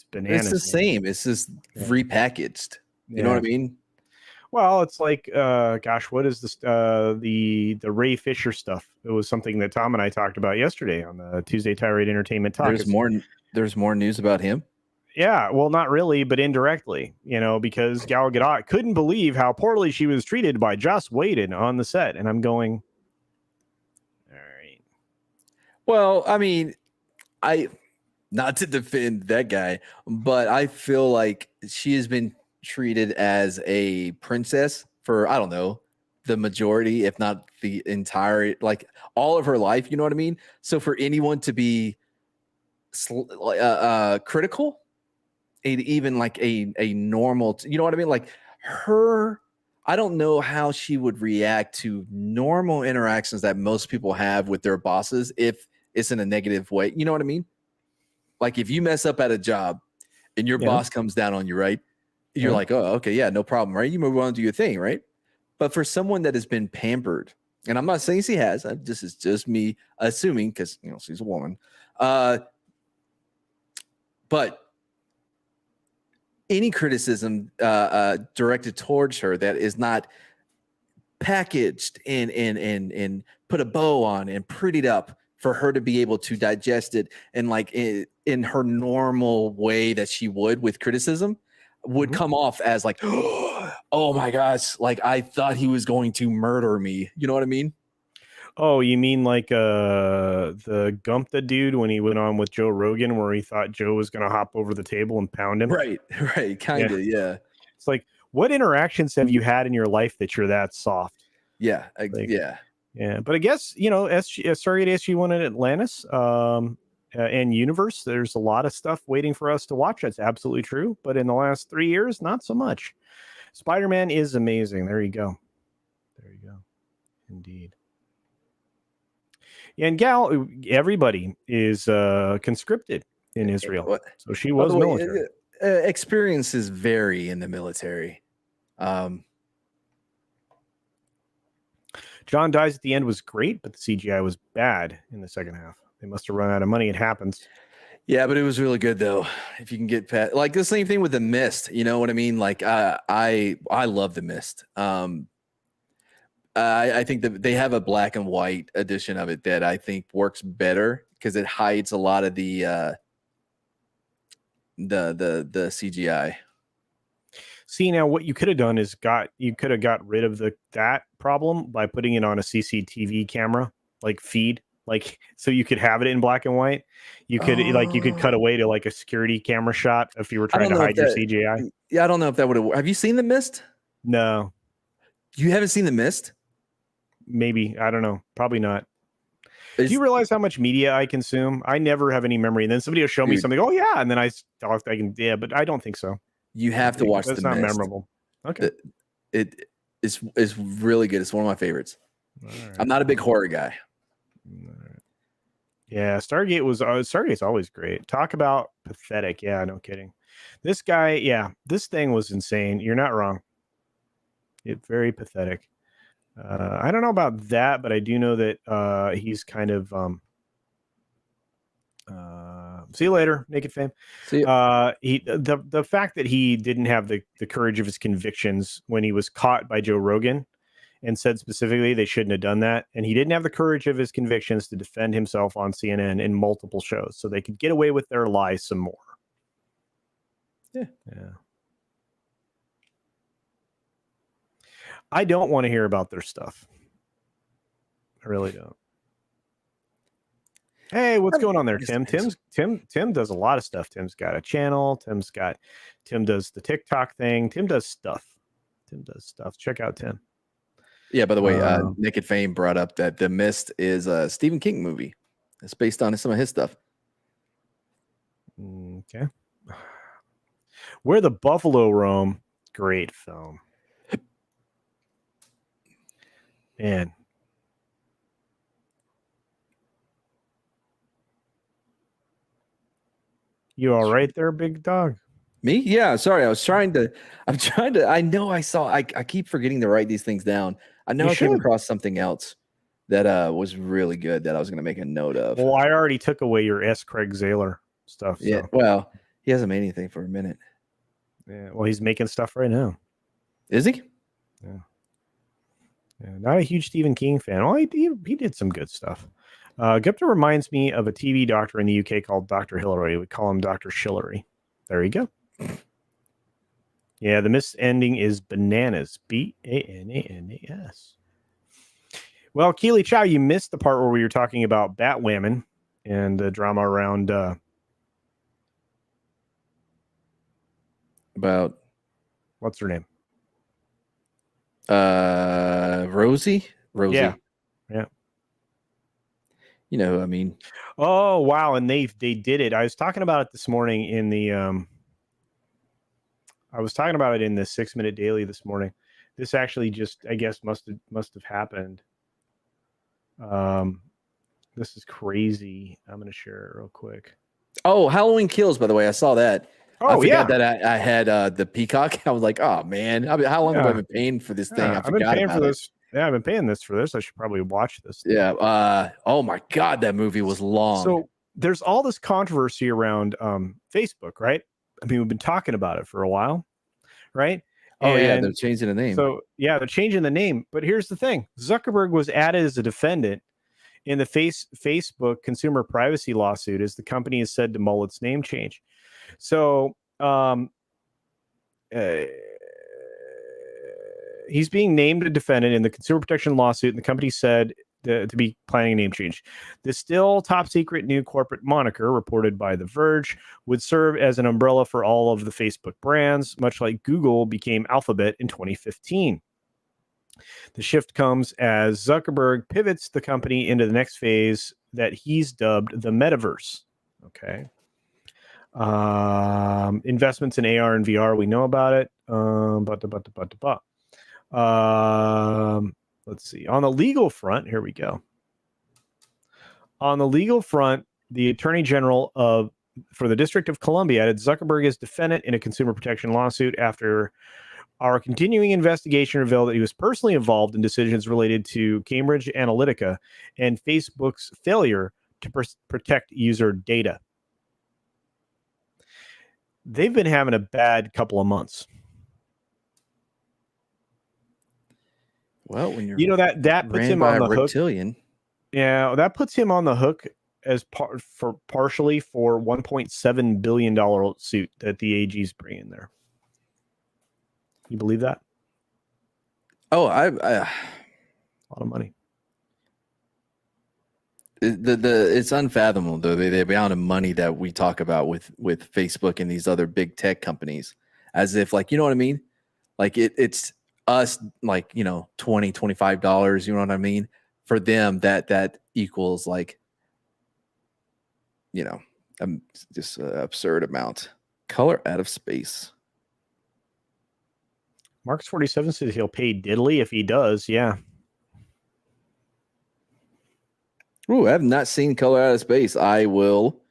bananas. It's the same. It's just repackaged. You know what I mean? Well, it's like, what is this? The Ray Fisher stuff. It was something that Tom and I talked about yesterday on the Tuesday Tirade Entertainment Talk. There's more news about him. Yeah, well, not really, but indirectly, because Gal Gadot couldn't believe how poorly she was treated by Joss Whedon on the set. And I'm going, all right. Well, I mean, not to defend that guy, but I feel like she has been treated as a princess for, I don't know, the majority, if not the entire, like all of her life. You know what I mean? So for anyone to be critical, even like a normal, you know what I mean? Like her, I don't know how she would react to normal interactions that most people have with their bosses if it's in a negative way. You know what I mean? Like if you mess up at a job and your boss comes down on you, right? You're like, oh, okay, yeah, no problem, right? You move on, do your thing, right? But for someone that has been pampered, and I'm not saying she has, this is just me assuming because she's a woman. But any criticism directed towards her that is not packaged and put a bow on and prettied up for her to be able to digest it and like in her normal way that she would with criticism would come off as like, oh my gosh, like I thought he was going to murder me. You know what I mean? Oh, you mean like the Gumpta dude when he went on with Joe Rogan where he thought Joe was going to hop over the table and pound him? Right, kind of, yeah. It's like, what interactions have you had in your life that you're that soft? Yeah, like, yeah. But I guess, Stargate SG-1 at Atlantis and Universe, there's a lot of stuff waiting for us to watch. That's absolutely true. But in the last 3 years, not so much. Spider-Man is amazing. There you go. Indeed. And Gal, everybody is conscripted in Israel. So she was military. Experiences vary in the military. John dies at the end was great, but the CGI was bad in the second half. They must have run out of money. It happens. Yeah, but it was really good though. If you can get past, like the same thing with The Mist. You know what I mean? Like I love The Mist. I think that they have a black and white edition of it that I think works better because it hides a lot of the CGI. See, now what you could have done is got rid of that problem by putting it on a CCTV camera, like feed, like so you could have it in black and white. You could you could cut away to like a security camera shot if you were trying to hide your CGI. Yeah, I don't know if that would have. Have you seen The Mist? No. You haven't seen The Mist? Maybe. I don't know. Probably not. Do you realize how much media I consume? I never have any memory. And then somebody will show me something. Oh yeah, and then I can. Yeah, but I don't think so. You have to watch The Mist. That's not memorable. Okay. It's really good. It's one of my favorites. Right. I'm not a big horror guy. Right. Yeah, Stargate's always great. Talk about pathetic. Yeah, no kidding. This guy, yeah, this thing was insane. You're not wrong. It's very pathetic. I don't know about that, but I do know that he's kind of see you later, Naked Fame. See you. The fact that he didn't have the courage of his convictions when he was caught by Joe Rogan and said specifically they shouldn't have done that, and he didn't have the courage of his convictions to defend himself on CNN in multiple shows, so they could get away with their lies some more. Yeah. I don't want to hear about their stuff. I really don't. Hey, what's going on there, Tim? Tim does a lot of stuff. Tim's got a channel. Tim does the TikTok thing. Tim does stuff. Check out Tim. Yeah, by the way, Naked Fame brought up that The Mist is a Stephen King movie. It's based on some of his stuff. Okay. Where the Buffalo Roam, great film. Man. You all right there, big dog? Me? Yeah, sorry. I know I keep forgetting to write these things down. I know I came across something else that was really good that I was going to make a note of. Well, I already took away your S. Craig Zahler stuff. Yeah, well, he hasn't made anything for a minute. Yeah, well, he's making stuff right now. Is he? Yeah. Not a huge Stephen King fan. Well, he did some good stuff. Gupta reminds me of a TV doctor in the UK called Dr. Hillary. We call him Dr. Shillery. There you go. Yeah, the Mist ending is bananas. Bananas. Well, Keely Chow, you missed the part where we were talking about Batwoman and the drama around about what's her name? Rosie. Yeah. You know who I mean. Oh wow, and they did it. I was talking about it this morning in the I was talking about it in the 6-minute daily this morning. This actually just, I guess, must have happened. This is crazy. I'm going to share it real quick. Oh, Halloween Kills, by the way. I saw that. I Oh, forgot that I had the Peacock. I was like, oh, man. How long have I been paying for this thing? I I've been forgot paying about for it. this. Yeah, I've been paying this for this. I should probably watch this. Yeah. Oh, my God. That movie was long. So there's all this controversy around Facebook, right? I mean, we've been talking about it for a while, right? Oh, yeah. And They're changing the name. So, yeah, they're changing the name. But here's the thing. Zuckerberg was added as a defendant in the Facebook consumer privacy lawsuit as the company is said to mull its name change. So he's being named a defendant in the consumer protection lawsuit, and the company said to be planning a name change. The still top secret new corporate moniker, reported by The Verge, would serve as an umbrella for all of the Facebook brands, much like Google became Alphabet in 2015. The shift comes as Zuckerberg pivots the company into the next phase that he's dubbed the metaverse. Okay. Investments in AR and VR, we know about it. Let's see. On the legal front, here we go. On the legal front, the Attorney General for the District of Columbia added Zuckerberg as defendant in a consumer protection lawsuit after our continuing investigation revealed that he was personally involved in decisions related to Cambridge Analytica and Facebook's failure to protect user data. They've been having a bad couple of months. Well, when you're that puts him on the reptilian. hook. Yeah, that puts him on the hook as partially for $1.7 billion suit that the AG's bringing there. You believe that? Oh, a lot of money. It's unfathomable though the amount of money that we talk about with Facebook and these other big tech companies, as if like, you know what I mean? Like it's us, like, you know, $20-$25, you know what I mean? For them, that equals like, you know, just an absurd amount. Color out of space. Mark's 47 says he'll pay diddly if he does. Yeah. Ooh, I have not seen Color Out of Space. I will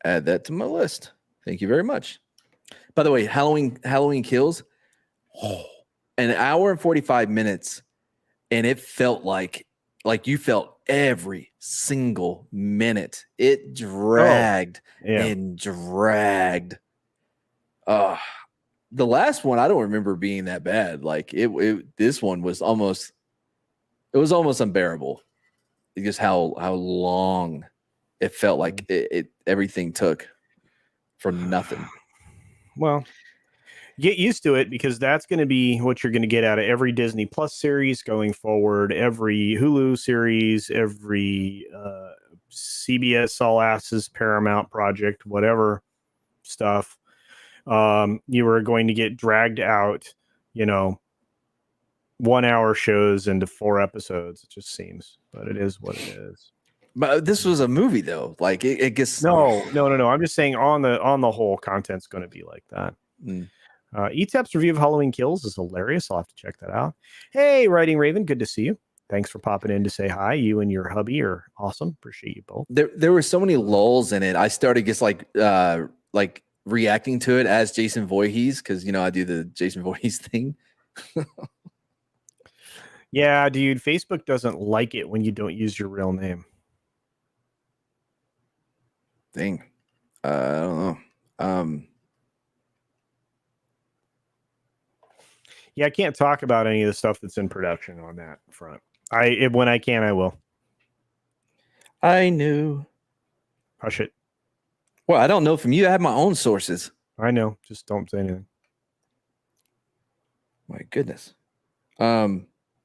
add that to my list. Thank you very much. By the way, Halloween Kills, an hour and 45 minutes, and it felt like you felt every single minute. It dragged and dragged. The last one I don't remember being that bad. Like this one was almost unbearable. Just how long it felt like it everything took for nothing. Well, get used to it, because that's going to be what you're going to get out of every Disney Plus series going forward, every Hulu series, every CBS All Access, Paramount project, whatever stuff. You are going to get dragged out, 1 hour shows into 4 episodes. It just seems, but it is what it is. But this was a movie though. Like it gets no. I'm just saying on the whole, content's going to be like that. ETAP's review of Halloween Kills is hilarious. I'll have to check that out. Hey, Writing Raven, good to see you. Thanks for popping in to say hi. You and your hubby are awesome. Appreciate you both. There were so many lulls in it. I started just like reacting to it as Jason Voorhees, because I do the Jason Voorhees thing. Yeah, dude, Facebook doesn't like it when you don't use your real name. Dang. I don't know. Yeah, I can't talk about any of the stuff that's in production on that front. When I can, I will. I knew. Hush it. Well, I don't know from you. I have my own sources. I know. Just don't say anything. My goodness.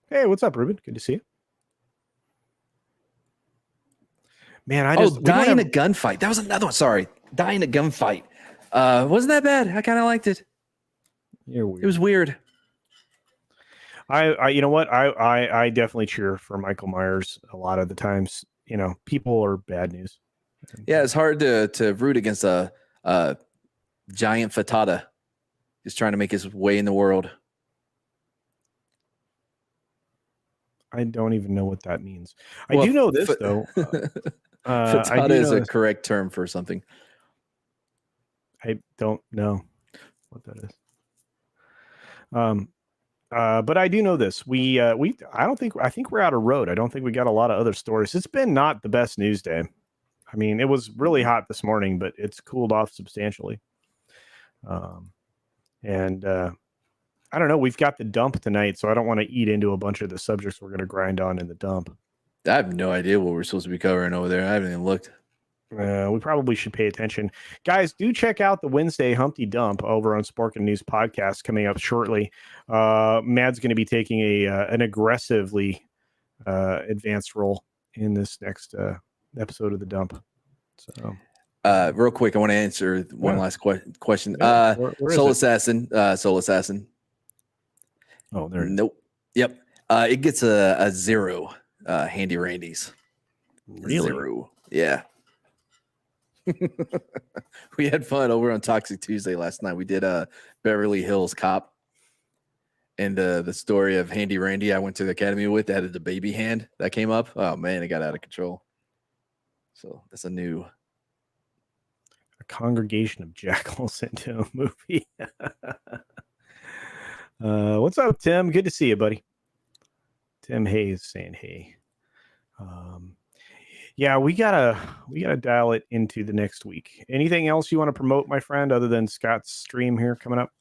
Hey, what's up, Ruben? Good to see you. Man, Die in a gunfight. That was another one. Sorry. Die in a gunfight. Wasn't that bad? I kind of liked it. You're weird. It was weird. I you know what? I definitely cheer for Michael Myers a lot of the times. people are bad news. Yeah, it's hard to root against a giant fatata just trying to make his way in the world. I don't even know what that means. I do know this though. Fatata is a correct term for something. I don't know what that is. But I do know this. I think we're out of road. I don't think we got a lot of other stories. It's been not the best news day. I mean, it was really hot this morning, but it's cooled off substantially. I don't know. We've got the dump tonight, so I don't want to eat into a bunch of the subjects we're going to grind on in the dump. I have no idea what we're supposed to be covering over there. I haven't even looked. We probably should pay attention. Guys, do check out the Wednesday Humpty Dump over on Sporkin News Podcast coming up shortly. Mad's going to be taking an aggressively advanced role in this next episode of the dump. So, real quick, I want to answer one last question. Where Soul Assassin. Soul Assassin. Oh, there. Nope. Yep. It gets a 0. Handy Randy's. Really? 0. Yeah. We had fun over on Toxic Tuesday last night. We did Beverly Hills Cop, and the story of Handy Randy I went to the academy with that had the baby hand that came up. Oh man, it got out of control. So that's a congregation of jackals into a movie. What's up, Tim? Good to see you, buddy. Tim Hayes saying hey. Yeah, we gotta dial it into the next week. Anything else you want to promote, my friend, other than Scott's stream here coming up?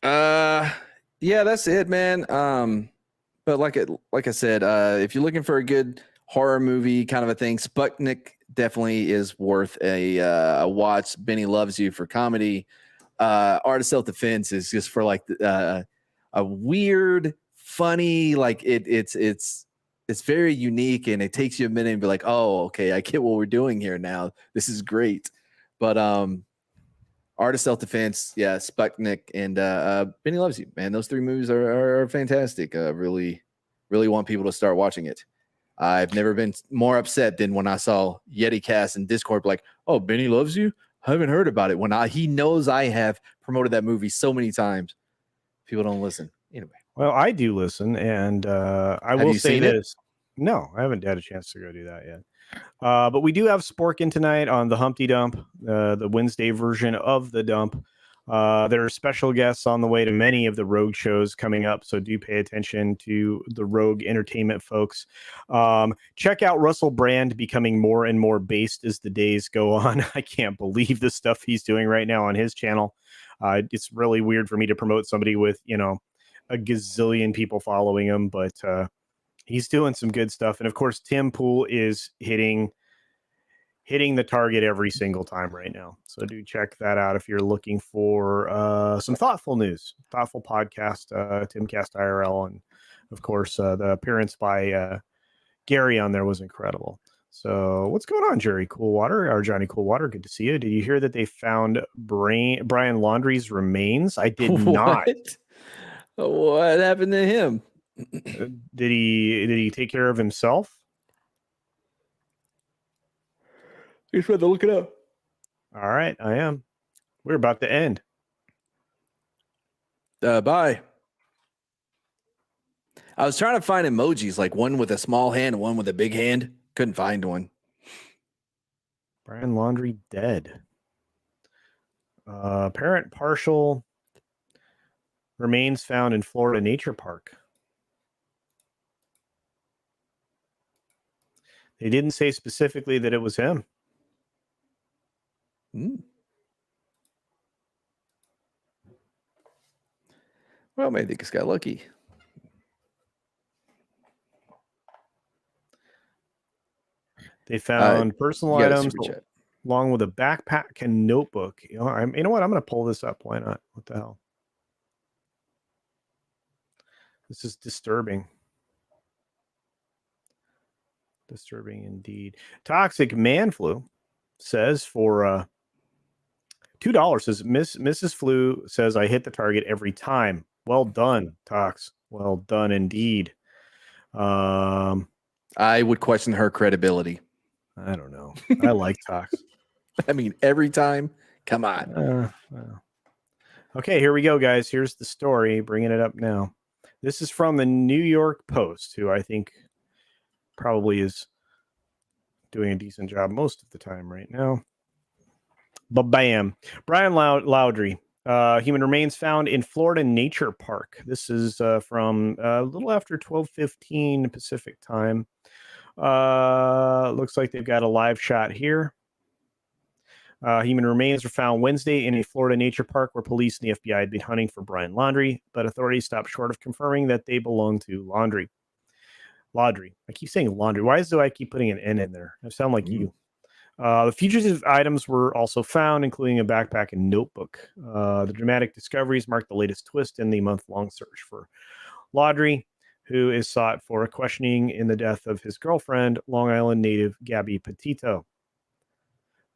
Yeah, that's it, man. But like I said, if you're looking for a good horror movie kind of a thing, Sputnik definitely is worth a watch. Benny Loves You for comedy. Art of Self-Defense is just for like a weird, funny, like it's very unique, and it takes you a minute and be like, oh, okay, I get what we're doing here now. This is great. But Art of Self-Defense, yeah, Sputnik, and Benny Loves You, man. Those 3 movies are fantastic. Really, really want people to start watching it. I've never been more upset than when I saw Yeti Cast and Discord like, oh, Benny Loves You? I haven't heard about it. When he knows I have promoted that movie so many times. People don't listen. Anyway. Well, I do listen, and I will say this. No, I haven't had a chance to go do that yet. But we do have Sporkin tonight on the Humpty Dump, the Wednesday version of the dump. There are special guests on the way to many of the Rogue shows coming up, so do pay attention to the Rogue Entertainment folks. Check out Russell Brand becoming more and more based as the days go on. I can't believe the stuff he's doing right now on his channel. It's really weird for me to promote somebody with, a gazillion people following him, but he's doing some good stuff. And of course, Tim Pool is hitting the target every single time right now. So do check that out if you're looking for some thoughtful news, thoughtful podcast, Timcast IRL. And of course, the appearance by Gary on there was incredible. So what's going on, Jerry Coolwater or Johnny Coolwater? Good to see you. Did you hear that they found Brian Laundrie's remains? I did not. What happened to him? Did he take care of himself? You're supposed to look it up. All right, I am. We're about to end. Bye. I was trying to find emojis, like one with a small hand and one with a big hand. Couldn't find one. Brian Laundrie dead. Apparent partial remains found in Florida Nature Park. They didn't say specifically that it was him. Well, maybe they just got lucky. They found personal items along with a backpack and notebook. You know what? I'm going to pull this up. Why not? What the hell? This is disturbing. Disturbing indeed. Toxic Man Flu says for $2 says Mrs. Flu says I hit the target every time. Well done, Tox. Well done indeed. I would question her credibility. I don't know. I like talks. I mean, every time. Come on. Well. Okay, here we go, guys. Here's the story. Bringing it up now. This is from the New York Post, who I think probably is doing a decent job most of the time right now. But bam. Brian Loudry. Human remains found in Florida Nature Park. This is from a little after 12:15 Pacific time. Looks like they've got a live shot here. Human remains were found Wednesday in a Florida nature park where police and the FBI had been hunting for Brian Laundrie, but authorities stopped short of confirming that they belong to Laundrie. I keep saying Laundrie. Why do I keep putting an N in there? I sound like you. The fugitive items were also found, including a backpack and notebook. The dramatic discoveries marked the latest twist in the month-long search for Laundrie, who is sought for questioning in the death of his girlfriend, Long Island native Gabby Petito.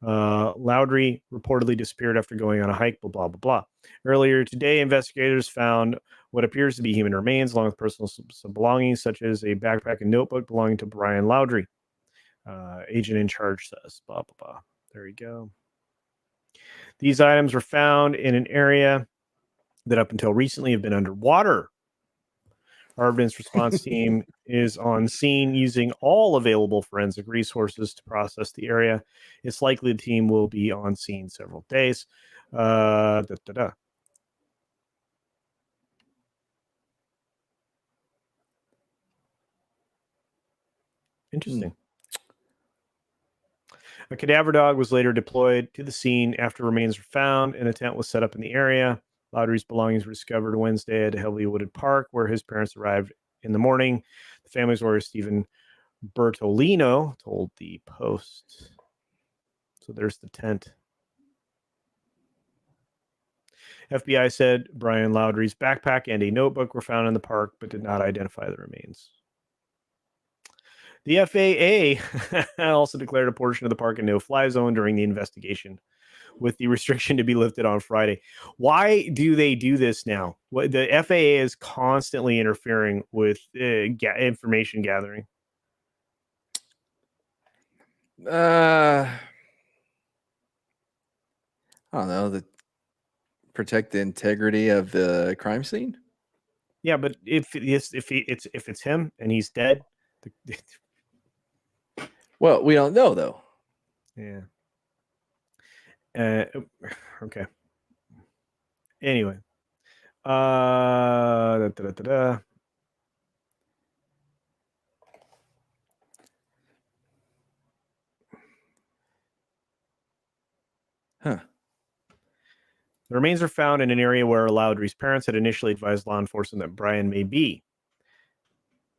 Laundrie reportedly disappeared after going on a hike, blah, blah, blah, blah. Earlier today, investigators found what appears to be human remains along with personal belongings, such as a backpack and notebook belonging to Brian Laundrie. Agent in charge says, blah, blah, blah. There you go. These items were found in an area that up until recently have been underwater. Our evidence response team is on scene using all available forensic resources to process the area. It's likely the team will be on scene several days. Interesting. A cadaver dog was later deployed to the scene after remains were found, and a tent was set up in the area. Laundrie's belongings were discovered Wednesday at a heavily wooded park where his parents arrived in the morning. The family's lawyer, Stephen Bertolino, told the Post. So there's the tent. FBI said Brian Laundrie's backpack and a notebook were found in the park, but did not identify the remains. The FAA also declared a portion of the park a no-fly zone during the investigation, with the restriction to be lifted on Friday. Why do they do this now? The FAA is constantly interfering with information gathering. I don't know. Protect the integrity of the crime scene. Yeah, but if it's him and he's dead. Well, we don't know though. Yeah. Okay. Anyway. Huh. The remains are found in an area where Laundrie's parents had initially advised law enforcement that Brian may be.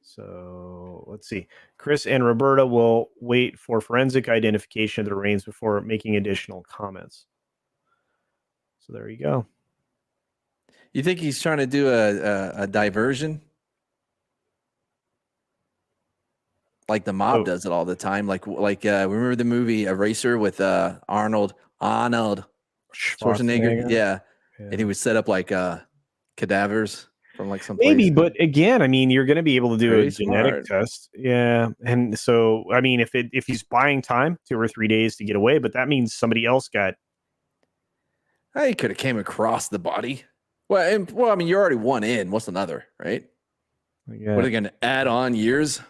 So let's see. Chris and Roberta will wait for forensic identification of the remains before making additional comments. So there you go. You think he's trying to do a diversion? Like the mob does it all the time. Like remember the movie Eraser with Arnold Schwarzenegger? Yeah. And he would set up like cadavers from like some maybe, place. but again, I mean, you're going to be able to do Very a genetic test. Yeah. And so, I mean, if he's buying time 2 or 3 days to get away, but that means somebody else got. He could have came across the body. Well, I mean, you're already one in. What's another, right? Yeah. What are they going to add on years?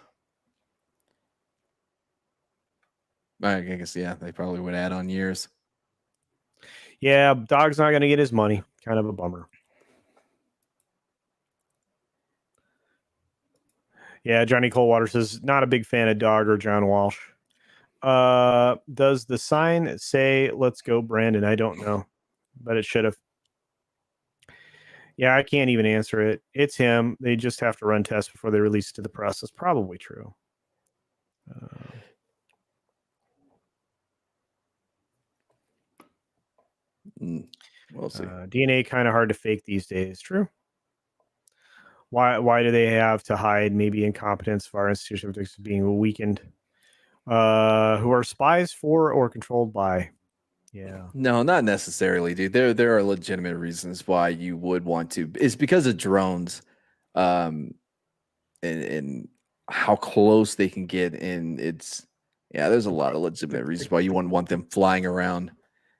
I guess, yeah, they probably would add on years. Yeah, dog's not going to get his money. Kind of a bummer. Yeah, Johnny Coldwater says, not a big fan of Dog or John Walsh. Does the sign say, let's go, Brandon? I don't know, but it should have. Yeah, I can't even answer it. It's him. They just have to run tests before they release it to the press. That's probably true. We'll see. DNA kind of hard to fake these days. True. Why do they have to hide maybe incompetence of our institution of being weakened? Who are spies for or controlled by? Yeah. No, not necessarily, dude. There are legitimate reasons why you would want to. It's because of drones, and how close they can get, and it's Yeah, there's a lot of legitimate reasons why you wouldn't want them flying around.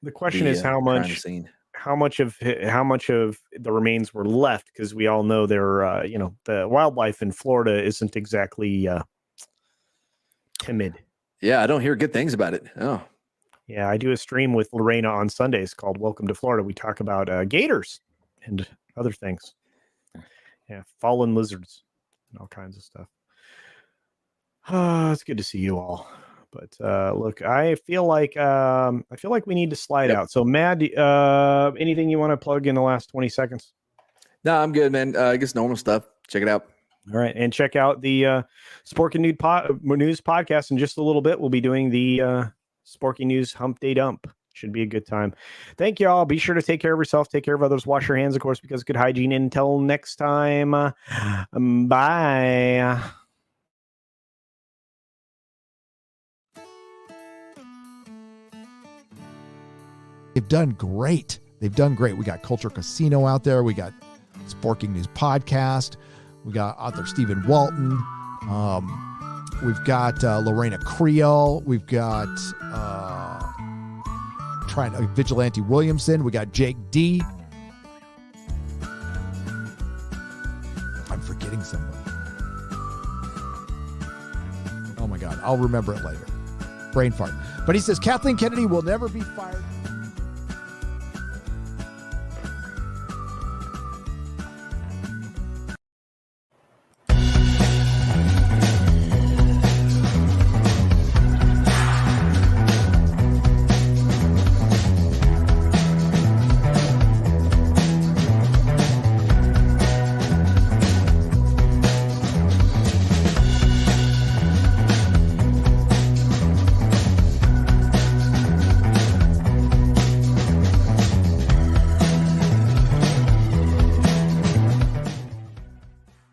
The question is how crime scene. much of the remains were left, because we all know they're the wildlife in Florida isn't exactly timid. Yeah, I don't hear good things about it. Oh, yeah, I do a stream with Lorena on Sundays called Welcome to Florida. We talk about gators and other things. Yeah, fallen lizards and all kinds of stuff. It's good to see you all. But look, I feel like we need to slide out. So, Matt, anything you want to plug in the last 20 seconds? No, I'm good, man. I guess normal stuff. Check it out. All right, and check out the Sporking News podcast in just a little bit. We'll be doing the Sporking News Hump Day Dump. Should be a good time. Thank you all. Be sure to take care of yourself, take care of others, wash your hands, of course, because good hygiene. Until next time, bye. They've done great. We got Culture Casino out there. We got Sporking News Podcast. We got author Stephen Walton. We've got Lorena Creel. We've got Vigilante Williamson. We got Jake D. I'm forgetting somebody. Oh my God. I'll remember it later. Brain fart. But he says Kathleen Kennedy will never be fired.